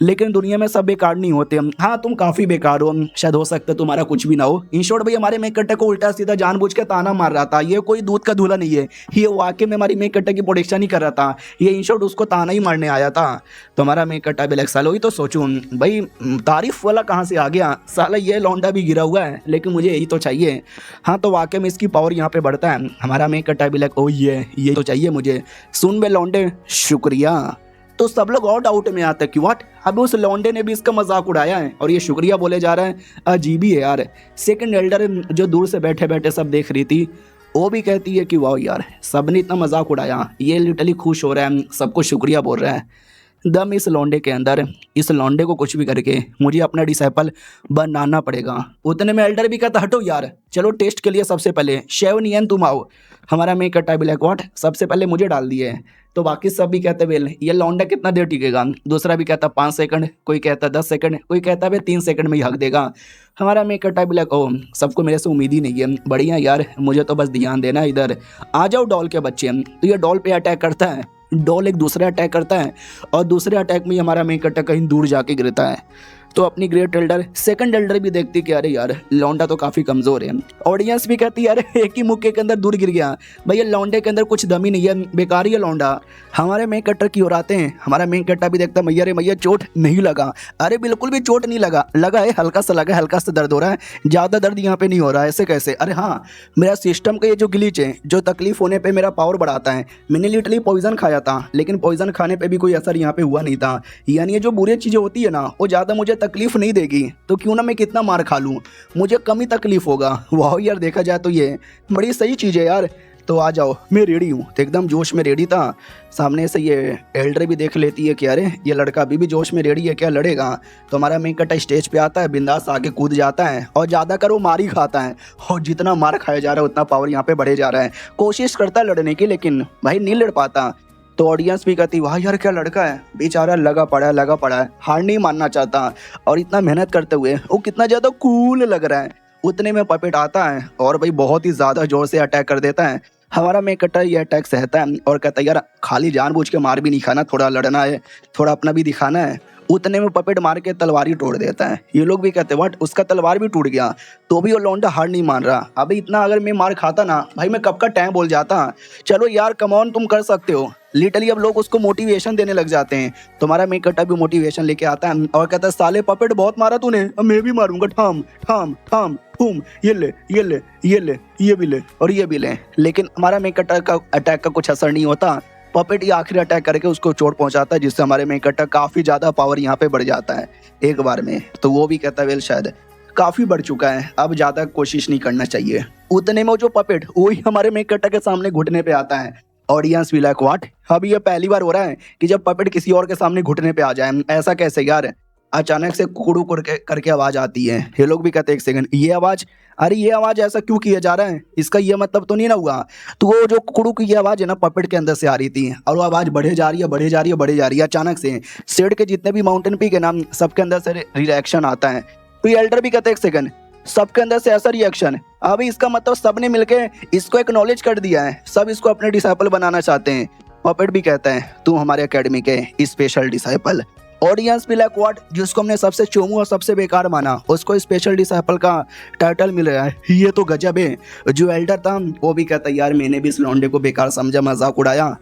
लेकिन दुनिया में सब बेकार नहीं होते। हाँ तुम काफ़ी बेकार हो, शायद हो सकता है तुम्हारा कुछ भी ना हो। इन शॉर्ट भाई हमारे मेक कट्टे को उल्टा सीधा जानबूझ के ताना मार रहा था, ये कोई दूध का धूला नहीं है, ये वाकई में हमारी मेक कट्टे की प्रोटेक्शन ही कर रहा था, ये इन शॉर्ट उसको ताना ही मारने आया था। तो हमारा मेक कट्टा भी सालो ही तो सोचूं भाई तारीफ वाला कहाँ से आ गया, साला ये लौंडा भी गिरा हुआ है लेकिन मुझे यही तो चाहिए। हाँ तो वाकई में इसकी पावर यहाँ पे बढ़ता है। हमारा मेक कट्टा भी ओ ये तो चाहिए मुझे, सुन बे लौंडे शुक्रिया। तो सब लोग और डाउट में आते हैं कि व्हाट, अब उस लौंडे ने भी इसका मजाक उड़ाया है और ये शुक्रिया बोले जा रहा है, अजीब ही है यार। सेकंड एल्डर जो दूर से बैठे बैठे सब देख रही थी वो भी कहती है कि वाह यार सबने इतना मजाक उड़ाया, ये लिटरली खुश हो रहा है, सबको शुक्रिया बोल रहा है। दम इस लौंडे के अंदर, इस लौंडे को कुछ भी करके मुझे अपना डिसाइपल बनाना पड़ेगा। उतने में एल्डर भी कहता हटो यार, चलो टेस्ट के लिए सबसे पहले शेवनियन तुम आओ। हमारा मेक कट्टा भी लाइक व्हाट, सबसे पहले मुझे डाल दिए। तो बाकी सब भी कहते वेल ये लौंडा कितना देर टिकेगा, दूसरा भी कहता 5 सेकंड, कोई कहता 10 सेकंड, कोई कहता है 3 सेकंड में ही हक देगा। हमारा मेक कट्टा भी लाइक ओ सबको मेरे से उम्मीद ही नहीं है, बढ़िया यार मुझे तो बस ध्यान देना, इधर आ जाओ डॉल के बच्चे। तो ये डॉल पे अटैक करता है, डॉल एक दूसरे अटैक करता है और दूसरे अटैक में हमारा मेन कट्टा कहीं दूर जाके गिरता है। तो अपनी ग्रेट एल्डर सेकंड एल्डर भी देखती कि अरे यार लौंडा तो काफ़ी कमज़ोर है। ऑडियंस भी कहती है अरे एक ही मुक्के के अंदर दूर गिर गया, भैया लौंडे के अंदर कुछ दम ही नहीं है, बेकार ही है लौंडा। हमारे मेन कट्टर की ओर आते हैं, हमारा मेन कट्टा भी देखता मैया रे मैया चोट नहीं लगा। अरे बिल्कुल भी चोट नहीं लगा, लगा है हल्का सा, लगा हल्का सा दर्द हो रहा है, ज़्यादा दर्द यहाँ पे नहीं हो रहा है, ऐसे कैसे। अरे हाँ मेरा सिस्टम का ये जो ग्लिच है जो तकलीफ होने पर मेरा पावर बढ़ाता है, मैंने लिटरली पॉइजन खाया था लेकिन पॉइजन खाने पर भी कोई असर यहाँ पे हुआ नहीं था। यानी ये जो बुरी चीज़ें होती है ना वो ज़्यादा मुझे तकलीफ नहीं देगी, तो क्यों ना मैं कितना मार खा लूँ, मुझे कम ही तकलीफ होगा। वाह यार देखा जाए तो ये बड़ी सही चीज़ है यार। तो आ जाओ मैं रेडी हूँ, तो एकदम जोश में रेडी था। सामने से ये एल्डर भी देख लेती है कि अरे ये लड़का अभी भी जोश में रेडी है, क्या लड़ेगा। तो हमारा मेन कट्टा स्टेज पे आता है, बिंदास आगे कूद जाता है और ज़्यादा कर वो मार ही खाता है और जितना मार खाया जा रहा है उतना पावर यहाँ पे बढ़े जा रहा है। कोशिश करता है लड़ने की लेकिन भाई नहीं लड़ पाता। तो ऑडियंस भी कहती वाह यार क्या लड़का है, बेचारा लगा पड़ा है, हार नहीं मानना चाहता और इतना मेहनत करते हुए वो कितना ज़्यादा कूल लग रहा है। उतने में पपेट आता है और भाई बहुत ही ज़्यादा जोर से अटैक कर देता है। हमारा मेन कट्टा ये अटैक सहता है और कहता है यार खाली जानबूझ के मार भी नहीं खाना, थोड़ा लड़ना है, थोड़ा अपना भी दिखाना है। उतने में पपेट मार के तलवार ही तोड़ देता है। ये लोग भी कहते हैं व्हाट, उसका तलवार भी टूट गया, तो भी वो लौंडा हार नहीं मान रहा। अभी इतना अगर मैं मार खाता ना भाई मैं कब का टाइम बोल जाता, चलो यार कम ऑन तुम कर सकते हो। लिटरली अब लोग उसको मोटिवेशन देने लग जाते हैं। तुम्हारा मेन कट्टा भी मोटिवेशन लेके आता है और कहता है साले पपेट बहुत मारा तूने, अब मैं भी मारूंगा, ठाम ठाम ठाम बूम, ये ले ये ले ये ले ये भी ले और ये भी ले। लेकिन हमारा मेन कट्टा का अटैक का कुछ असर नहीं होता। पपेट ये आखिरी अटैक करके उसको चोट पहुंचाता है जिससे हमारे मेन कट्टा काफ़ी ज़्यादा पावर यहाँ पे बढ़ जाता है एक बार में। तो वो भी कहता है वेल शायद काफ़ी बढ़ चुका है, अब ज़्यादा कोशिश नहीं करना चाहिए। उतने में जो पपेट वही हमारे मेन कट्टा के सामने घुटने पे आता है। ऑडियंस भी लाइक व्हाट, अब ये पहली बार हो रहा है कि जब पपेट किसी और के सामने घुटने पे आ जाए, ऐसा कैसे यार। अचानक से कुड़ू करके आवाज़ आती है। ये लोग भी कहते हैं एक सेकंड ये आवाज़, अरे ये आवाज़ ऐसा क्यों किया जा रहा है, इसका ये मतलब तो नहीं ना हुआ। तो वो जो कुड़ू की ये आवाज़ है ना पपेट के अंदर से आ रही थी और वो आवाज़ बढ़े जा रही है बढ़े जा रही है बढ़े जा रही है। अचानक से शेड के जितने भी माउंटेन पीक है ना सबके अंदर से रिएक्शन आता है। तो ये एल्डर भी कहते हैं एक सेकंड, सबके अंदर से ऐसा रिएक्शन, अभी इसका मतलब सबने मिलके इसको एक्नॉलेज कर दिया है, सब इसको अपने डिसाइपल बनाना चाहते हैं। पपेट भी कहता है तू हमारे एकेडमी के स्पेशल डिसाइपल। ऑडियंस भी लाइक व्हाट, जिसको हमने सबसे चोमू और सबसे बेकार माना उसको स्पेशल डिसाइपल का टाइटल मिल रहा है, ये तो गजब है। जो एल्डर था वो भी कहता है यार मैंने भी इस लौंडे को बेकार समझा, मजाक उड़ाया,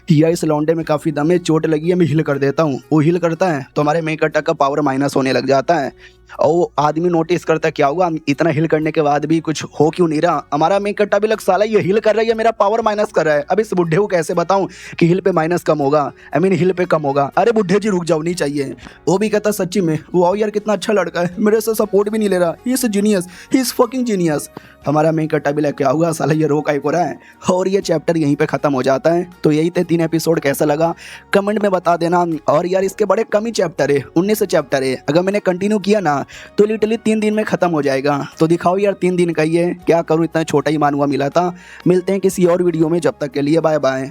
या इस लौंडे में काफ़ी दम है, चोट लगी है, मैं हिल कर देता हूँ। वो हिल करता है तो हमारे मेक अटैक का पावर माइनस होने लग जाता है और वो आदमी नोटिस करता है क्या हुआ, इतना हिल करने के बाद भी कुछ हो क्यों नहीं रहा। हमारा मेक अट्टा भी लग साला ये हिल कर रहा है, ये मेरा पावर माइनस कर रहा है। अब इस बुढ़े को कैसे बताऊं कि हिल पे माइनस कम होगा, आई मीन हिल पे कम होगा। अरे बुढ़े जी रुक जाओ, नहीं चाहिए। वो भी कहता सच्ची में वाओ यार कितना अच्छा लड़का है, मेरे से सपोर्ट भी नहीं ले रहा, he is genius, he is fucking genius. हमारा मेक अट्टा भी लग क्या हुआ साला ये रो काहे को रहा है। और ये चैप्टर यहीं पे खत्म हो जाता है। तो यही थे 3 एपिसोड, कैसा लगा कमेंट में बता देना। और यार इसके बड़े कम ही चैप्टर है, 19 चैप्टर है, अगर मैंने कंटिन्यू किया ना तो लिटरली 3 दिन में खत्म हो जाएगा। तो दिखाओ यार 3 दिन का ही है, क्या करूँ, इतना छोटा ही मानवा मिला था। मिलते हैं किसी और वीडियो में, जब तक के लिए बाय बाय।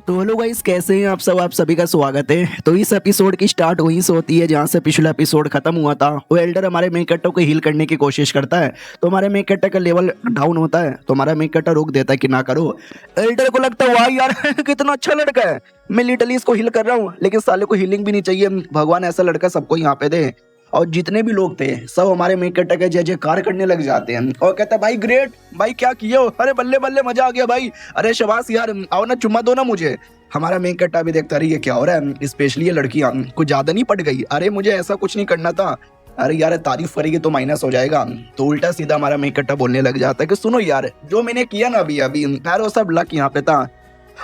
तो हेलो गाइस, कैसे हैं आप सब, आप सभी का स्वागत है। तो इस एपिसोड की स्टार्ट वहीं से होती है जहां से पिछला एपिसोड खत्म हुआ था। वो एल्डर हमारे मेन कैरेक्टर को हील करने की कोशिश करता है तो हमारे मेन कैरेक्टर का लेवल डाउन होता है तो हमारा मेन कैरेक्टर रोक देता है कि ना करो। एल्डर को लगता है वाह यार कितना अच्छा लड़का है, मैं लिटरली इसको हील कर रहा हूँ, लेकिन साले को हीलिंग भी नहीं चाहिए। भगवान ऐसा लड़का सबको यहाँ पे दे। और जितने भी लोग थे सब हमारे मेक अटैक के जय जयकार करने लग जाते हैं और कहता है भाई ग्रेट, भाई क्या किए हो, अरे बल्ले बल्ले मजा आ गया भाई, अरे शबाश यार, आओ ना चुम्मा दो ना मुझे। हमारा मेक अट्टा भी देखता रही है क्या हो रहा है, स्पेशली ये लड़कियां कुछ ज्यादा नहीं पट गई, अरे मुझे ऐसा कुछ नहीं करना था, अरे यार तारीफ करेगी तो माइनस हो जाएगा। तो उल्टा सीधा हमारा मेक अट्टा बोलने लग जाता है कि सुनो यार जो मैंने किया ना अभी अभी यार वो सब लक यहाँ पे था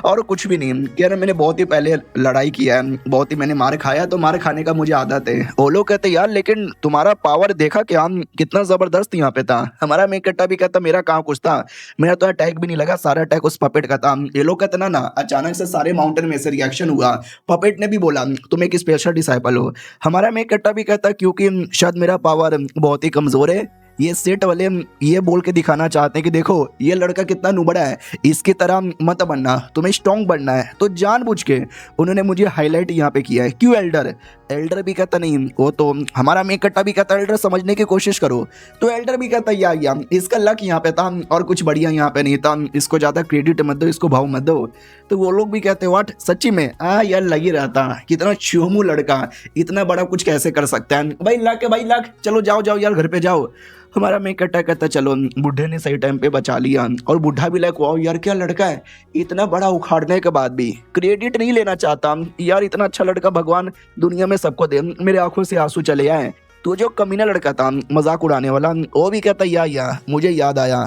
और कुछ भी नहीं। कह रहे मैंने बहुत ही पहले लड़ाई किया है, बहुत ही मैंने मार खाया, तो मार खाने का मुझे आदत है। वो लोग कहते यार लेकिन तुम्हारा पावर देखा क्या, कितना जबरदस्त यहाँ पे था। हमारा मेक अट्टा भी कहता मेरा कहाँ कुछ था, मेरा तो अटैक भी नहीं लगा, सारा अटैक उस पपेट का था। ये लोग कहते ना अचानक से सारे माउंटेन में से रिएक्शन हुआ, पपेट ने भी बोला तुम एक स्पेशल डिसाइपल हो। हमारा मेक अट्टा भी कहता क्योंकि शायद मेरा पावर बहुत ही कमजोर है, ये सेट वाले ये बोल के दिखाना चाहते हैं कि देखो ये लड़का कितना नुबड़ा है, इसकी तरह मत बनना, तुम्हें स्ट्रॉन्ग बनना है। तो जानबूझ के उन्होंने मुझे हाईलाइट यहाँ पे किया है। क्यों एल्डर, एल्डर भी कहता नहीं, वो तो हमारा मेक अट्टा भी कहता एल्डर समझने की कोशिश करो। तो एल्डर भी कहता या इसका लक यहाँ पे था और कुछ बढ़िया यहाँ पे नहीं था, इसको ज़्यादा क्रेडिट मत दो, इसको भाव मत दो। तो वो लोग भी कहते वाट सच्ची में यार लग ही रहता, कितना चोमू लड़का इतना बड़ा कुछ कैसे कर सकता है, भाई लक है भाई लक, चलो जाओ जाओ यार घर पे जाओ। हमारा मेक अट्टा कहता चलो, बुढ़े ने सही टाइम पे बचा लिया और बुढ़ा भी लाइक वाओ यार क्या लड़का है, इतना बड़ा उखाड़ने के बाद भी क्रेडिट नहीं लेना चाहता यार, इतना अच्छा लड़का भगवान दुनिया में सबको दे। मेरे आंखों से आंसू चले आए। तो जो कमीना लड़का था मजाक उड़ाने वाला वो भी कहता या मुझे याद आया,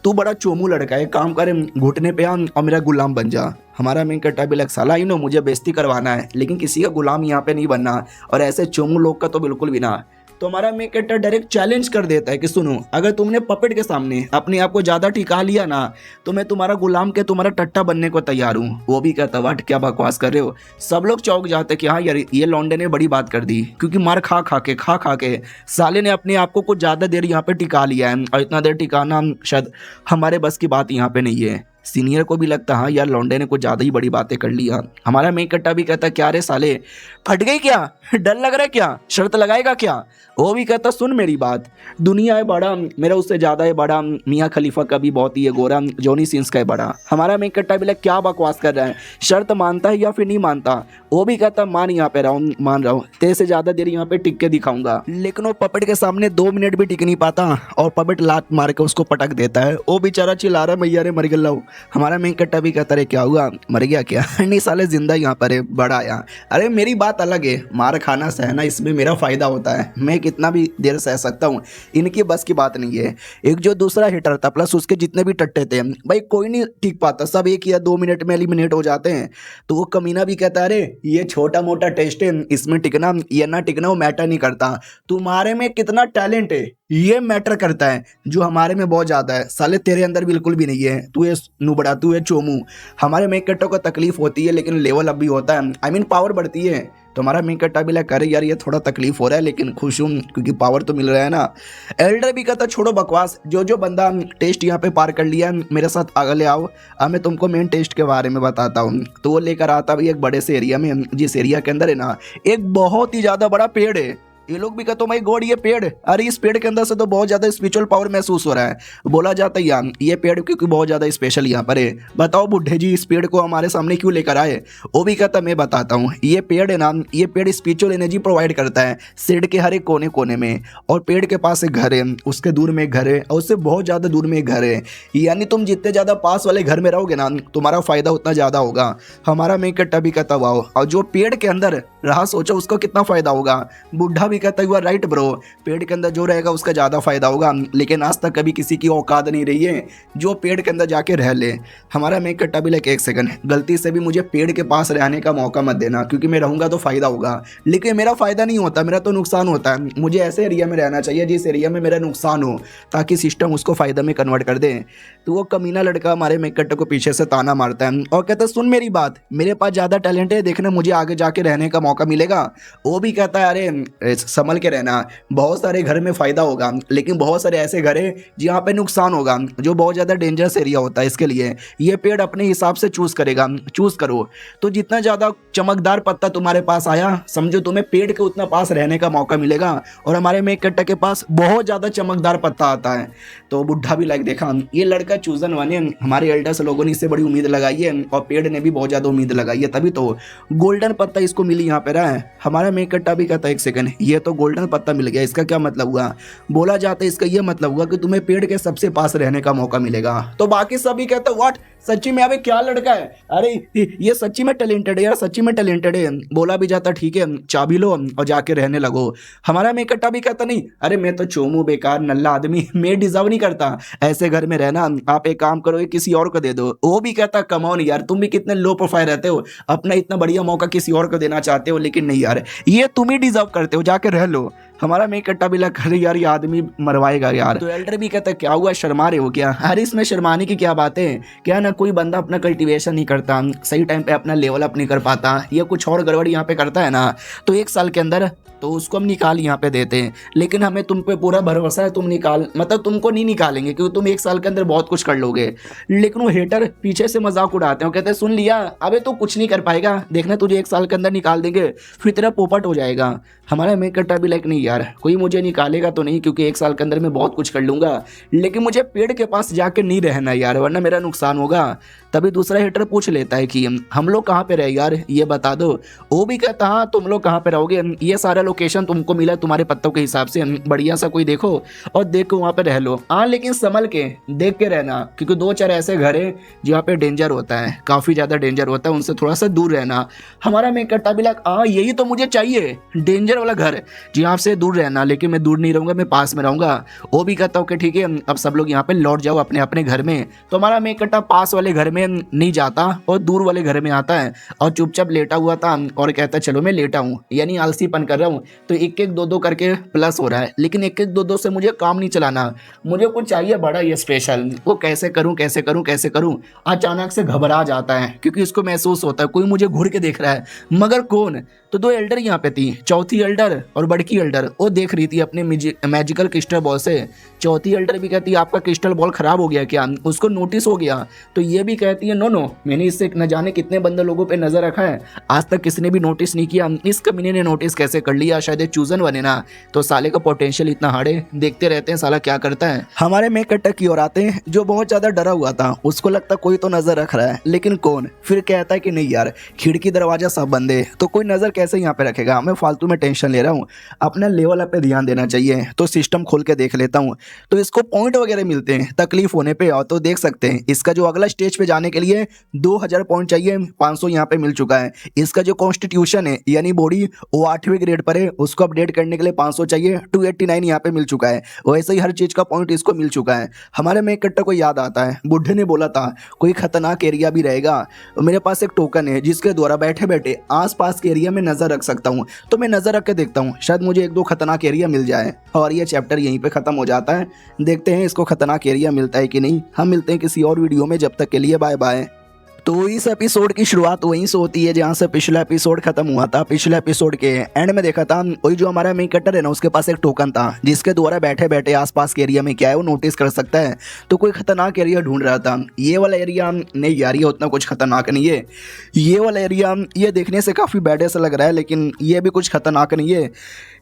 तू बड़ा चोमू लड़का है, काम करे घुटने पे आ और मेरा गुलाम बन जा। हमारा मेन कट्टा भी लग साला ही नो मुझे बेइज्जती करवाना है, लेकिन किसी का गुलाम यहाँ पे नहीं बनना और ऐसे चोमू लोग का तो बिल्कुल भी ना। तो हमारा मेक कट्टा डायरेक्ट चैलेंज कर देता है कि सुनो अगर तुमने पपेट के सामने अपने आप को ज्यादा टिका लिया ना तो मैं तुम्हारा गुलाम के तुम्हारा टट्टा बनने को तैयार हूँ। वो भी कहता वाट क्या बकवास कर रहे हो। सब लोग चौंक जाते कि हाँ यार ये लौंडे ने बड़ी बात कर दी, क्योंकि मार खा खा के साले ने अपने आप को कुछ ज्यादा देर यहाँ पे टिका लिया है और इतना देर टिकाना शायद हमारे बस की बात यहाँ पे नहीं है। सीनियर को भी लगता हाँ यार लौंडे ने कुछ ज़्यादा ही बड़ी बातें कर लिया। हमारा मेक कट्टा भी कहता क्या रे साले फट गई क्या, डर लग रहा है क्या, शर्त लगाएगा क्या। वो भी कहता सुन मेरी बात, दुनिया है बड़ा, मेरा उससे ज़्यादा है बड़ा, मियाँ खलीफा का भी बहुत ही है गोरा, जॉनी सिंस का है बड़ा। हमारा मेक कट्टा भी लग क्या बकवास कर रहा है, शर्त मानता है या फिर नहीं मानता। वो भी कहता मान यहाँ पे रहा हूँ, मान रहा हूँ, तेरे से ज़्यादा देर यहाँ पे टिक के दिखाऊंगा। लेकिन वो पपेट के सामने 2 मिनट भी टिक नहीं पाता और पपेट लात मार के उसको पटक देता है। वो बेचारा चिल्ला रहा है मैया रे मर गया। हमारा मेन कट्टा भी कहता रे क्या हुआ, मर गया क्या नहीं साले जिंदा यहाँ पर है, बड़ा आया। अरे मेरी बात अलग है, मार खाना सहना इसमें मेरा फायदा होता है, मैं कितना भी देर सह सकता हूँ, इनकी बस की बात नहीं है। एक जो दूसरा हिटर था प्लस उसके जितने भी टट्टे थे भाई कोई नहीं टिक पाता, सब 1 या 2 मिनट में एलिमिनेट हो जाते हैं। तो वो कमीना भी कहता है अरे ये छोटा मोटा टेस्ट है, इसमें टिकना या ना टिकना वो मैटर नहीं करता, तुम्हारे में कितना टैलेंट है ये मैटर करता है, जो हमारे में बहुत ज़्यादा है, साले तेरे अंदर बिल्कुल भी नहीं है, तू ये नुबड़ा, तू ये चोमू। हमारे मेक कट्टों को तकलीफ होती है लेकिन लेवल अब भी होता है, आई मीन पावर बढ़ती है। तो हमारा मेक कट्टा भी लगा करे यार ये थोड़ा तकलीफ हो रहा है लेकिन खुश हूँ क्योंकि पावर तो मिल रहा है ना। एल्डर भी कहता छोड़ो बकवास, जो बंदा टेस्ट यहाँ पे पार कर लिया मेरे साथ आगे आओ, अब मैं तुमको मेन टेस्ट के बारे में बताता हूँ। तो वो लेकर आता भाई एक बड़े से एरिया में, जिस एरिया के अंदर है ना एक बहुत ही ज़्यादा बड़ा पेड़ है। ये लोग भी कहते माय गॉड ये पेड़, अरे इस पेड़ के अंदर से तो बहुत ज्यादा स्पिरिचुअल पावर महसूस हो रहा है। बोला जाता है यार ये पेड़ क्योंकि बहुत ज्यादा स्पेशल यहाँ पर है। बताओ बुढ़े जी इस पेड़ को हमारे सामने क्यों लेकर आए? वो भी कहता मैं बताता हूँ। ये पेड़ है ना, ये पेड़ स्पिरिचुअल एनर्जी प्रोवाइड करता है शेड के हर एक कोने कोने में। और पेड़ के पास एक घर है, उसके दूर में एक घर है, और उससे बहुत ज्यादा दूर में एक घर है। यानी तुम जितने ज्यादा पास वाले घर में रहोगे ना, तुम्हारा फायदा उतना ज्यादा होगा। हमारा मैं कट्टा भी कहता वाओ, और जो पेड़ के अंदर रहा सोचो उसको कितना फायदा होगा। बुढ़ा भी कहता हुआ राइट ब्रो, पेड़ के अंदर जो रहेगा उसका ज्यादा फायदा होगा, लेकिन आज तक कभी किसी की औकात नहीं रही है जो पेड़ के अंदर जाके रह ले। हमारा मैं कट्टा भी लाइक एक सेकंड, गलती से भी मुझे पेड़ के पास रहने का मौका मत देना, क्योंकि मैं रहूंगा तो फायदा होगा, लेकिन मेरा फायदा नहीं होता, मेरा तो नुकसान होता है। मुझे ऐसे एरिया में रहना चाहिए जिस एरिया में मेरा नुकसान हो, ताकि सिस्टम उसको फायदा में कन्वर्ट कर दे। तो वो कमीना लड़का हमारे मेकट्टे को पीछे से ताना मारता है और कहता है सुन मेरी बात, मेरे पास ज़्यादा टैलेंट है, देखना मुझे आगे जाके रहने का मौका मिलेगा। वो भी कहता है अरे संभल के रहना, बहुत सारे घर में फ़ायदा होगा, लेकिन बहुत सारे ऐसे घर है जहाँ पे नुकसान होगा, जो बहुत ज़्यादा डेंजरस एरिया होता है। इसके लिए ये पेड़ अपने हिसाब से चूज़ करेगा, चूज़ करो। तो जितना ज़्यादा चमकदार पत्ता तुम्हारे पास आया, समझो तुम्हें पेड़ के उतना पास रहने का मौका मिलेगा। और हमारे मेकट्टे के पास बहुत ज़्यादा चमकदार पत्ता आता है। तो बुढ़ा भी लाइक देखा ये लड़का चूजन वाने, हमारे एल्डर्स लोगों ने इससे बड़ी उम्मीद लगाई है, और पेड़ ने भी बहुत ज़्यादा उम्मीद लगाई है, तभी तो गोल्डन पत्ता इसको मिली यहाँ पे रहा है। हमारा मेकट्टा भी कहता है एक सेकंड, ये तो गोल्डन पत्ता मिल गया, इसका क्या मतलब हुआ? बोला जाता है इसका ये मतलब हुआ कि तुम्हें पेड़ के सबसे पास रहने का मौका मिलेगा। तो बाकी सभी कहते हैं व्हाट, सच्ची में अबे क्या लड़का है, अरे ये सच्ची में टैलेंटेड है यार, सच्ची में टैलेंटेड है। बोला भी जाता ठीक है चाबी लो और जाके रहने लगो। हमारा मेकट्टा भी कहता नहीं, अरे मैं तो चोमू बेकार नल्ला आदमी, मैं डिजर्व नहीं करता ऐसे घर में रहना, आप एक काम करो ये किसी और को दे दो। वो भी कहता कम ऑन यार, तुम भी कितने लो प्रोफाइल रहते हो, अपना इतना बढ़िया मौका किसी और को देना चाहते हो, लेकिन नहीं यार ये तुम ही डिजर्व करते हो, जाके रह लो। हमारा मेकट्टा भी लग अरे यार ये आदमी मरवाएगा यार। तो एल्डर भी कहता क्या हुआ, शर्मा रहे हो क्या? अरे इसमें शर्माने की क्या बात है, क्या ना कोई बंदा अपना कल्टीवेशन नहीं करता, सही टाइम पे अपना लेवल अप नहीं कर पाता, या कुछ और गड़बड़ यहाँ पे करता है ना, तो 1 साल के अंदर तो उसको हम निकाल यहाँ पे देते हैं। लेकिन हमें तुम पे पूरा भरोसा है, तुम निकाल मतलब तुमको नहीं निकालेंगे, क्योंकि तुम 1 साल के अंदर बहुत कुछ कर लोगे। लेकिन वो हेटर पीछे से मजाक उड़ाते हैं, कहते हैं सुन लिया, अबे तो कुछ नहीं कर पाएगा, देखना तुझे 1 साल के अंदर निकाल देंगे, फिर तेरा पोपट हो जाएगा। हमारा मेकट्टा भी लाइक नहीं यार, कोई मुझे निकालेगा तो नहीं, क्योंकि 1 साल के अंदर मैं बहुत कुछ कर लूंगा, लेकिन मुझे पेड़ के पास जाके नहीं रहना यार, वरना मेरा नुकसान होगा। तभी दूसरा हेटर पूछ लेता है कि हम लोग कहाँ पे रहे यार, ये बता दो। वो भी कहता हाँ तुम लोग कहाँ पे रहोगे, ये सारा लोकेशन तुमको मिला तुम्हारे पत्तों के हिसाब से, बढ़िया सा कोई देखो और देख के वहाँ पे रह लो। हाँ लेकिन संभल के देख के रहना, क्योंकि 2-4 ऐसे घर है जहाँ पे डेंजर होता है, काफ़ी ज़्यादा डेंजर होता है, उनसे थोड़ा सा दूर रहना। हमारा मेकट्टा भी लाइक हाँ यही तो मुझे चाहिए, डेंजर वाला घर जहाँ से दूर रहना, लेकिन मैं दूर नहीं रहूँगा, मैं पास में रहूँगा। वो भी कहता हूँ कि ठीक है अब सब लोग यहाँ पे लौट जाओ अपने अपने घर में। तो हमारा मेकट्टा पास वाले घर में नहीं जाता और दूर वाले घर में आता है और चुपचाप लेटा हुआ था और कहता चलो मैं लेटा हूँ, यानी आलसीपन कर रहा हूँ। तो 1-1 2-2 करके प्लस हो रहा है, लेकिन 1-1 2-2 से मुझे काम नहीं चलाना, मुझे कुछ चाहिए बड़ा ये स्पेशल। वो कैसे करूँ कैसे करूँ कैसे करूँ, अचानक से घबरा जाता है, क्योंकि इसको महसूस होता है कोई मुझे घूर के देख रहा है, मगर कौन? तो 2 एल्डर यहाँ पे थी, चौथी एल्डर और बड़की एल्डर, वो देख रही थी अपने मैजिकल क्रिस्टल बॉल से। चौथी एल्डर भी कहती है आपका क्रिस्टल बॉल खराब हो गया क्या, उसको नोटिस हो गया। तो ये भी कहती है नो नो, मैंने इससे न जाने कितने बंदे लोगों पे नजर रखा है, आज तक किसी ने भी नोटिस नहीं किया, इस कमीने ने नोटिस कैसे कर लिया, शायद ये चूजन बने ना। तो साले का पोटेंशियल इतना हार्ड है, देखते रहते हैं साला क्या करता है। हमारे मेकट्टा की ओर आते हैं जो बहुत ज्यादा डरा हुआ था, उसको लगता कोई तो नजर रख रहा है, लेकिन कौन? फिर कहता है कि नहीं यार खिड़की दरवाजा सब बंद है, तो कोई नजर कैसे यहाँ पे रखेगा, मैं फालतू में टेंशन ले रहा हूँ, अपना लेवल अप पे ध्यान देना चाहिए। तो सिस्टम खोल के देख लेता हूँ, तो इसको पॉइंट वगैरह मिलते हैं तकलीफ होने पे। और तो देख सकते हैं इसका जो अगला स्टेज पे जाने के लिए 2000 पॉइंट चाहिए, 500 यहाँ पे मिल चुका है। इसका जो कॉन्स्टिट्यूशन है यानी बॉडी वो 8वें ग्रेड पर है, उसको अपडेट करने के लिए 500 चाहिए, 289 यहाँ पे मिल चुका है। वैसे ही हर चीज का पॉइंट इसको मिल चुका है। हमारे मेकट्टा को याद आता है बुढ़े ने बोला था कोई खतरनाक एरिया भी रहेगा, मेरे पास एक टोकन है जिसके द्वारा बैठे बैठे आस पास के एरिया में नजर रख सकता हूँ। तो मैं नजर रख के देखता हूँ, शायद मुझे 1-2 खतरनाक एरिया मिल जाए। और ये चैप्टर यहीं पे खत्म हो जाता है। देखते हैं इसको खतरनाक एरिया मिलता है कि नहीं। हम मिलते हैं किसी और वीडियो में, जब तक के लिए बाय बाय। तो इस एपिसोड की शुरुआत वहीं से होती है जहाँ से पिछला एपिसोड खत्म हुआ था। पिछले एपिसोड के एंड में देखा था वही जो हमारा मेन कैरेक्टर है ना, उसके पास एक टोकन था जिसके द्वारा बैठे बैठे आसपास के एरिया में क्या है वो नोटिस कर सकता है। तो कोई खतरनाक एरिया ढूंढ रहा था। ये वाला एरिया नहीं यार, ये उतना कुछ खतरनाक नहीं है। ये वाला एरिया ये देखने से काफ़ी बैड ऐसा लग रहा है, लेकिन ये भी कुछ खतरनाक नहीं है।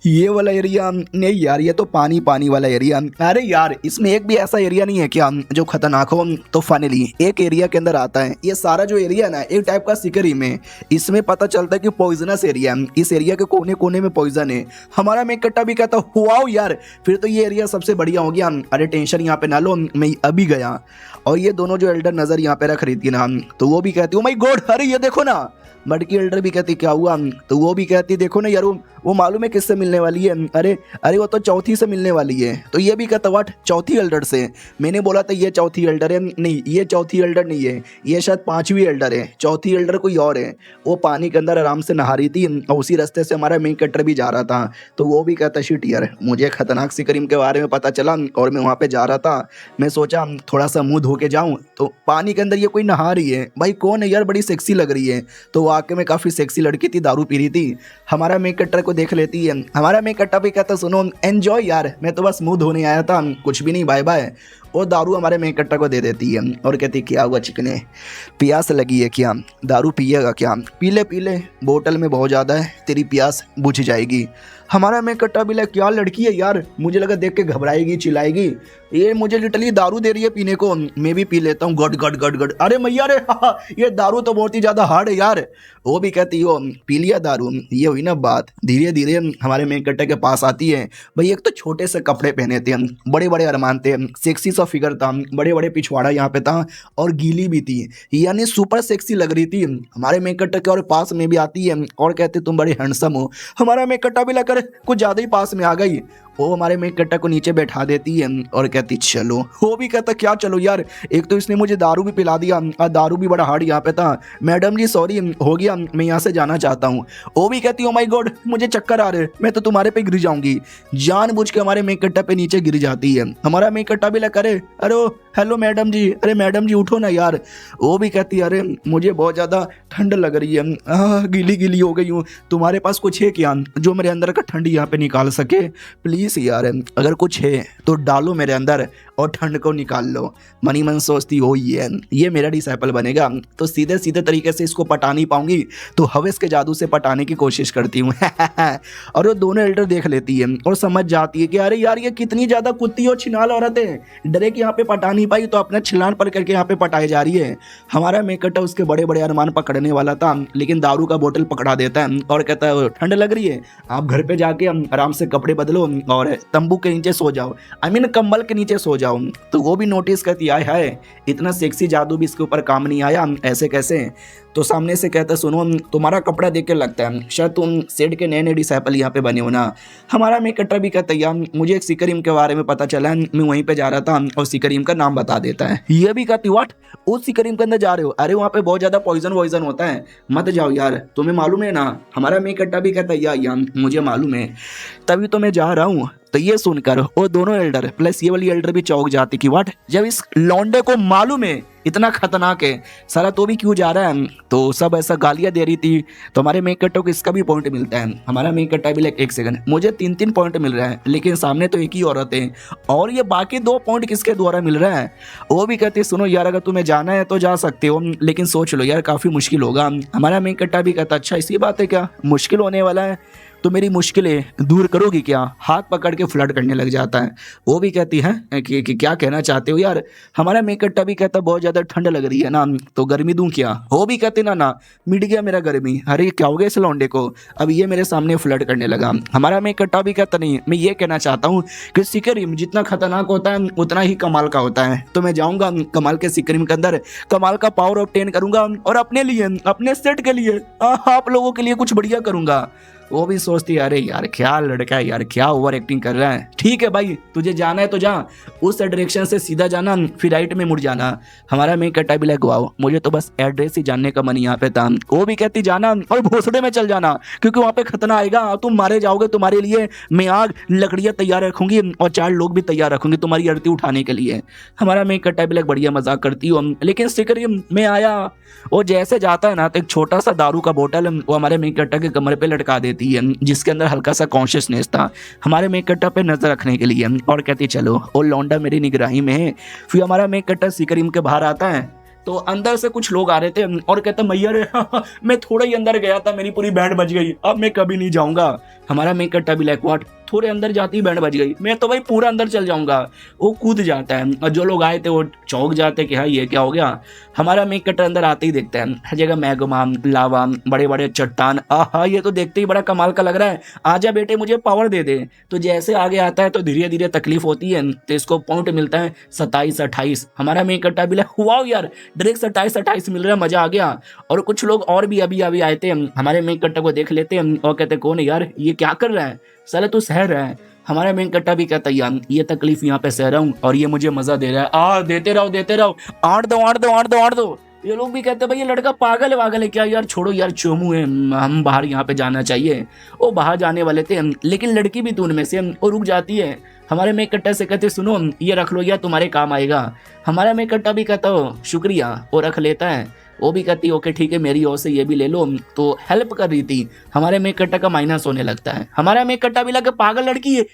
ये वाला एरिया नहीं यार, ये तो पानी पानी वाला एरिया। अरे यार, इसमें एक भी ऐसा एरिया नहीं है क्या जो खतरनाक हो। तो फाइनली एक एरिया के अंदर आता है। ये सारा जो एरिया है ना, एक टाइप का सिकरी में, इसमें पता चलता है कि पॉइजनस एरिया है। इस एरिया के कोने कोने में पॉइजन है। हमारा मेन कट्टा भी कहता वाओ यार, फिर तो ये एरिया सबसे बढ़िया हो गया। अरे टेंशन यहाँ पे ना लो, मैं अभी गया। और ये दोनों जो एल्डर नजर यहाँ पे रख रही थी ना, तो वो भी कहती ओ माय गॉड, अरे ये देखो ना। मटकी एल्डर भी कहती क्या हुआ, तो वो भी कहती देखो ना यार, वो मालूम है किससे मिलने वाली है। अरे अरे वो तो चौथी से मिलने वाली है। तो ये भी कहता व्हाट, चौथी एल्डर से? मैंने बोला था ये चौथी एल्डर है। नहीं, ये चौथी एल्डर नहीं है, ये शायद पांचवी एल्डर है। चौथी एल्डर कोई और है। वो पानी के अंदर आराम से नहा रही थी और उसी रास्ते से हमारा मेन कैरेक्टर भी जा रहा था। तो वो भी कहता शिट यार, मुझे खतरनाक सी करीम के बारे में पता चला और मैं वहाँ पे जा रहा था। मैं सोचा थोड़ा सा मुंह धो के जाऊँ, तो पानी के अंदर ये कोई नहा रही है। भाई कौन है यार, बड़ी सेक्सी लग रही है। तो वाकई में काफ़ी सेक्सी लड़की थी, दारू पी रही थी। हमारा मेन कैरेक्टर को देख लेती है। हमारा मेन कैरेक्टर भी कहता सुनो एंजॉय यार, मैं तो बस मुंह धोने आया था, कुछ भी नहीं, बाय बाय। और दारू हमारे मेन कैरेक्टर को दे देती है और कहती क्या हुआ चिकने, प्यास लगी है क्या, दारू पिएगा क्या? पी ले, बोतल में बहुत ज़्यादा है, तेरी प्यास बुझ जाएगी। हमारा मेन कैरेक्टर भी क्या लड़की है यार, मुझे लगा देख के घबराएगी चिल्लाएगी। ये मुझे लिटरली दारू दे रही है पीने को, मैं भी पी लेता हूँ। गड गड गड गड, अरे मैया रे ये दारू तो बहुत ही ज़्यादा हार्ड है यार। वो भी कहती हो पी लिया दारू। ये हुई ना बात। धीरे धीरे हमारे मेन कैरेक्टर के पास आती है। भाई एक तो छोटे से कपड़े पहने थे, बड़े बड़े अरमान थे, सेक्सी सा फिगर था, बड़े बड़े पिछवाड़ा यहाँ पे था और गीली भी थी, यानी सुपर सेक्सी लग रही थी। हमारे मेन कैरेक्टर के और पास में भी आती है और कहते तुम बड़े हैंडसम हो। हमारा मेन कैरेक्टर भी लगकर कुछ ज़्यादा ही पास में आ गई। वो हमारे मेन कैरेक्टर को नीचे बैठा देती है और कहती चलो। वो भी कहता क्या चलो यार, एक तो इसने मुझे दारू भी पिला दिया और दारू भी बड़ा हार्ड यहाँ पे था। मैडम जी सॉरी, हो गया, मैं यहाँ से जाना चाहता हूँ। वो भी कहती ओ माय गॉड, मुझे चक्कर आ रहे, मैं तो तुम्हारे पे गिर जाऊंगी। जानबूझ के हमारे मेन कैरेक्टर पे नीचे गिर जाती है। हमारा मेन कैरेक्टर भी लग करे अरे हेलो मैडम जी, अरे मैडम जी उठो ना यार। वो भी कहती है अरे मुझे बहुत ज़्यादा ठंड लग रही है, गीली गीली हो गई हूँ, तुम्हारे पास कुछ है क्या जो मेरे अंदर का ठंड यहाँ पे निकाल सके? प्लीज़ यार, अगर कुछ है तो डालो मेरे अंदर और ठंड को निकाल लो। मनी मन सोचती हो ये मेरा डिसाइपल बनेगा, तो सीधे सीधे तरीके से इसको पटा नहीं पाऊंगी, तो हवस के जादू से पटाने की कोशिश करती हूँ। और वो दोनों एल्डर देख लेती है और समझ जाती है कि अरे यार ये कितनी ज़्यादा कुत्ती और छिनाल औरत है, डरे कि यहाँ पे पटा नहीं पाई तो अपना छिलान पर करके यहाँ पे पटाई जा रही है। हमारा मेन कैरेक्टर उसके बड़े बड़े अरमान पकड़ने वाला था, लेकिन दारू का बोतल पकड़ा देता है और कहता है ठंड लग रही है, आप घर पे जाके आराम से कपड़े बदलो और तंबू के नीचे सो जाओ, आई मीन कंबल के नीचे सो जाओ। तो वो भी नोटिस करती है इतना सेक्सी जादू भी इसके ऊपर काम नहीं आया, ऐसे कैसे? तो सामने से कहता सुनो तुम्हारा कपड़ा देख के लगता है शायद तुम सेड के नए नए डिसाइपल यहाँ पे बने हो ना। हमारा मेन कैरेक्टर भी कहता है मुझे एक सिकरीम के बारे में पता चला, मैं वहीं पे जा रहा था, और सिकरीम का नाम बता देता है। ये भी कहती व्हाट, उस सिकरीम के अंदर जा रहे हो? अरे वहाँ पे बहुत ज़्यादा पॉइजन होता है, मत जाओ यार, तुम्हें मालूम है ना। हमारा मेन कैरेक्टर भी कहता है यार मुझे मालूम है, तभी तो मैं जा रहा हूँ। तो ये सुनकर वो दोनों एल्डर प्लस ये वाली एल्डर भी चौंक जाती कि व्हाट, जब इस लौंडे को मालूम है इतना खतरनाक है सारा तो भी क्यों जा रहा है? तो सब ऐसा गालियां दे रही थी। तो हमारे मेन कैरेक्टर को इसका भी पॉइंट मिलता है। हमारा मेन कैरेक्टर भी एक सेकंड, मुझे 3 पॉइंट मिल रहा है, लेकिन सामने तो एक ही औरत है और ये बाकी 2 पॉइंट किसके द्वारा मिल रहा है? वो भी कहती सुनो यार, अगर तुम्हें जाना है तो जा सकते हो, लेकिन सोच लो यार काफ़ी मुश्किल होगा। हमारा मेन कैरेक्टर भी कहता अच्छा इसी बात है क्या, मुश्किल होने वाला है तो मेरी मुश्किलें दूर करोगी क्या? हाथ पकड़ के फ्लर्ट करने लग जाता है। वो भी कहती है कि क्या कहना चाहते हो यार? हमारा मेन कैरेक्टर भी कहता बहुत ज़्यादा ठंड लग रही है ना, तो गर्मी दूं क्या? वो भी कहते ना मिट गया मेरा गर्मी। अरे क्या हो गया इस लौंडे को, अब ये मेरे सामने फ्लर्ट करने लगा। हमारा मेन कैरेक्टर भी कहता नहीं, मैं ये कहना चाहता हूँ कि सिकरीम जितना खतरनाक होता है उतना ही कमाल का होता है। तो मैं जाऊँगा कमाल के सिकरीम के अंदर, कमाल का पावर ऑब्टेन करूँगा और अपने लिए, अपने सेट के लिए, आप लोगों के लिए कुछ बढ़िया करूँगा। वो भी सोचती है अरे यार क्या लड़का है यार, क्या ओवर एक्टिंग कर रहा है। ठीक है भाई, तुझे जाना है तो जा, उस डायरेक्शन से सीधा जाना, फिर राइट में मुड़ जाना। हमारा मेन कट्टा भी लग वाओ, मुझे तो बस एड्रेस ही जानने का मन यहाँ पे था। वो भी कहती जाना और भोसड़े में चल जाना, क्योंकि वहाँ पे खतरा आएगा, तुम मारे जाओगे, तुम्हारे लिए मैं आग लकड़ियाँ तैयार रखूंगी और 4 लोग भी तैयार रखूंगी तुम्हारी आरती उठाने के लिए। हमारा मेन कट्टा भी लग बढ़िया मजाक करती हो, लेकिन स्टिकर में आया। वो जैसे जाता है ना तो एक छोटा सा दारू का बोतल वो हमारे मेन कट्टा के कमरे पे लटका देती है, जिसके अंदर हल्का सा कॉन्शियसनेस था हमारे मेन कट्टा पे नजर रखने के लिए, और कहती चलो वो लौंडा मेरी निगरानी में है। फिर हमारा मेन कट्टा सिकरीम के बाहर आता है तो अंदर से कुछ लोग आ रहे थे और कहते मैया रे मैं थोड़ा ही अंदर गया था, मेरी पूरी बैंड बज गई, अब मैं कभी नहीं जाऊंगा। हमारा मेन कट्टा भी लाइक व्हाट, थोड़े अंदर जाती ही बैंड बज गई, मैं तो भाई पूरा अंदर चल जाऊंगा। वो कूद जाता है और जो लोग आए थे वो चौंक जाते कि हाँ ये क्या हो गया। हमारा मेन कट्टा अंदर आते ही देखता है हर जगह मैग्मा, लावा, बड़े बड़े चट्टान, आहा ये तो देखते ही बड़ा कमाल का लग रहा है, आजा बेटे मुझे पावर दे दे। तो जैसे आगे आता है तो धीरे धीरे तकलीफ होती है, तो इसको पॉइंट मिलता है 27-28। हमारा मेन कट्टा भी वाओ यार डायरेक्ट 27-28 मिल रहा है, मजा आ गया। और कुछ लोग और भी अभी अभी आए थे, हमारे मेन कट्टा को देख लेते हैं और कहते कौन है यार ये क्या कर रहा है, साला तू सह रहा है। हमारा मेन कट्टा भी कहता यार ये तकलीफ यहाँ पे सह रहा हूँ और ये मुझे मजा दे रहा है, देते रहो, आठ दो। ये लोग भी कहते भाई ये लड़का पागल है क्या यार, छोड़ो यार चोमू है, हम बाहर यहाँ पे जाना चाहिए। वो बाहर जाने वाले थे लेकिन लड़की भी तो उनमें से वो रुक जाती है। हमारे मेन कट्टा से कहते सुनो ये रख लो यार तुम्हारे काम आएगा। हमारा मेन कट्टा भी कहता हो शुक्रिया, वो रख लेता है। वो भी कहती ओके ठीक है मेरी ओर से ये भी ले लो, तो हेल्प कर रही थी। हमारे मेन कट्टा का माइनस होने लगता है। हमारा मेन कट्टा भी लगा पागल लड़की है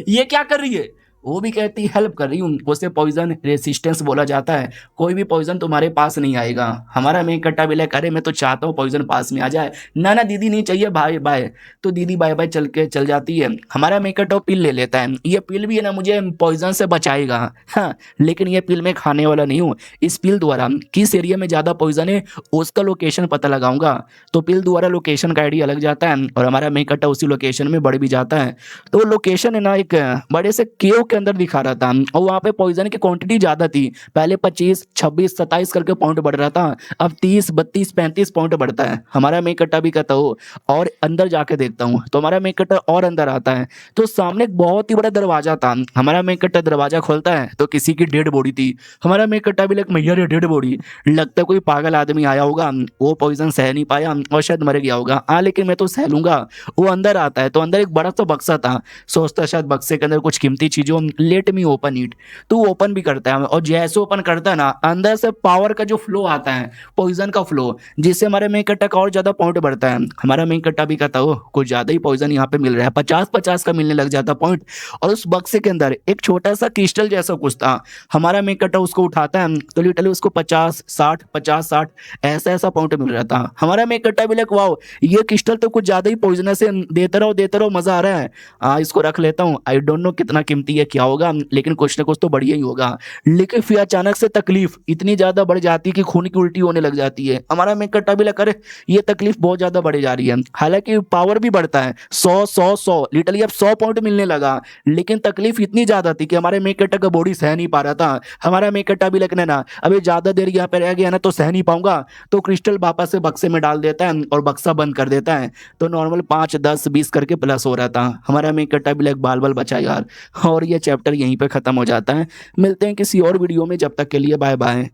ये क्या कर रही है। वो भी कहती हेल्प कर रही हूँ, उसे पॉइजन रेसिस्टेंस बोला जाता है, कोई भी पॉइजन तुम्हारे पास नहीं आएगा। हमारा मेन कट्टा भी लगा अरे मैं तो चाहता हूँ पॉइजन पास में आ जाए, ना दीदी नहीं चाहिए भाई बाय। तो दीदी बाय बाय चल जाती है। हमारा मेन कट्टा पिल ले लेता है, ये पिल भी है ना मुझे पॉइजन से बचाएगा, हाँ लेकिन ये पिल मैं खाने वाला नहीं हूँ, इस पिल द्वारा किस एरिया में ज़्यादा पॉइजन है उसका लोकेशन पता लगाऊंगा। तो पिल द्वारा लोकेशन का आइडिया लग जाता है और हमारा मेन कट्टा उसी लोकेशन में बढ़ भी जाता है। तो लोकेशन है ना एक बड़े से केव के अंदर दिखा रहा था और वहां पे पॉइजन की क्वांटिटी ज्यादा थी, पहले 25, 26, 27 करके पॉइंट बढ़ रहा था, अब 30, 32, 35 पॉइंट बढ़ता है। हमारा मेन कट्टा भी कहता हो और अंदर जाके देखता हूँ, तो हमारा मेन कट्टा और अंदर आता है तो सामने एक बहुत ही बड़ा दरवाजा था। हमारा मेन कट्टा दरवाजा खोलता है तो किसी की डेड बॉडी थी। हमारा मेन कट्टा भी लाइक मैया रे डेड बॉडी, लगता है कोई पागल आदमी आया होगा, वो पॉइजन सह नहीं पाया और शायद मर गया होगा, लेकिन मैं तो सह लूंगा। वो अंदर आता है तो अंदर एक बड़ा सा बक्सा था, सोचता शायद बक्से के अंदर कुछ कीमती चीजों, लेट मी ओपन इट। तो वो ओपन भी करता है और जैसे ओपन करता है ना अंदर से पावर का जो फ्लो आता है, पॉइजन का फ्लो, जिससे हमारे मेन कट्टा का और ज्यादा पॉइंट बढ़ता है। हमारा मेन कट्टा भी कहता हो कुछ ज्यादा ही पॉइजन यहाँ पे मिल रहा है, 50-50 का मिलने लग जाता पॉइंट। और उस बक्से के अंदर एक छोटा सा क्रिस्टल जैसा कुछ था। हमारा मेन कट्टा उसको उठाता है तो लिटरली उसको 50-60 50-60 ऐसा पॉइंट मिल रहा था। हमारा मेन कट्टा भी लाइक वाओ ये क्रिस्टल तो कुछ ज्यादा ही पॉइजनस है, देते रहो मजा आ रहा है, इसको रख लेता हूँ। आई डोंट नो कितना कीमती है क्या होगा, लेकिन कुछ ना कुछ तो बढ़िया ही होगा। लेकिन फिर अचानक से तकलीफ इतनी ज्यादा बढ़ जाती है कि खून की उल्टी होने लग जाती है। हमारा मेन कट्टा भी लगा ये तकलीफ बहुत ज्यादा बढ़ जा रही है, हालांकि पावर भी बढ़ता है 100 लिटरली अब 100 पॉइंट मिलने लगा, लेकिन तकलीफ इतनी ज्यादा थी कि हमारे मेन कट्टा का बॉडी सह नहीं पा रहा था। हमारा मेन कट्टा भी लगने ना अभी ज्यादा देर यहाँ पे रह गया ना तो सह नहीं पाऊंगा, तो क्रिस्टल वापस से बक्से में डाल देता है और बक्सा बंद कर देता है। तो नॉर्मल 5, 10, 20 करके प्लस हो रहा था। हमारा मेन कट्टा भी लाइक बाल बचा यार। और ये चैप्टर यहीं पे खत्म हो जाता है। मिलते हैं किसी और वीडियो में, जब तक के लिए बाय बाय।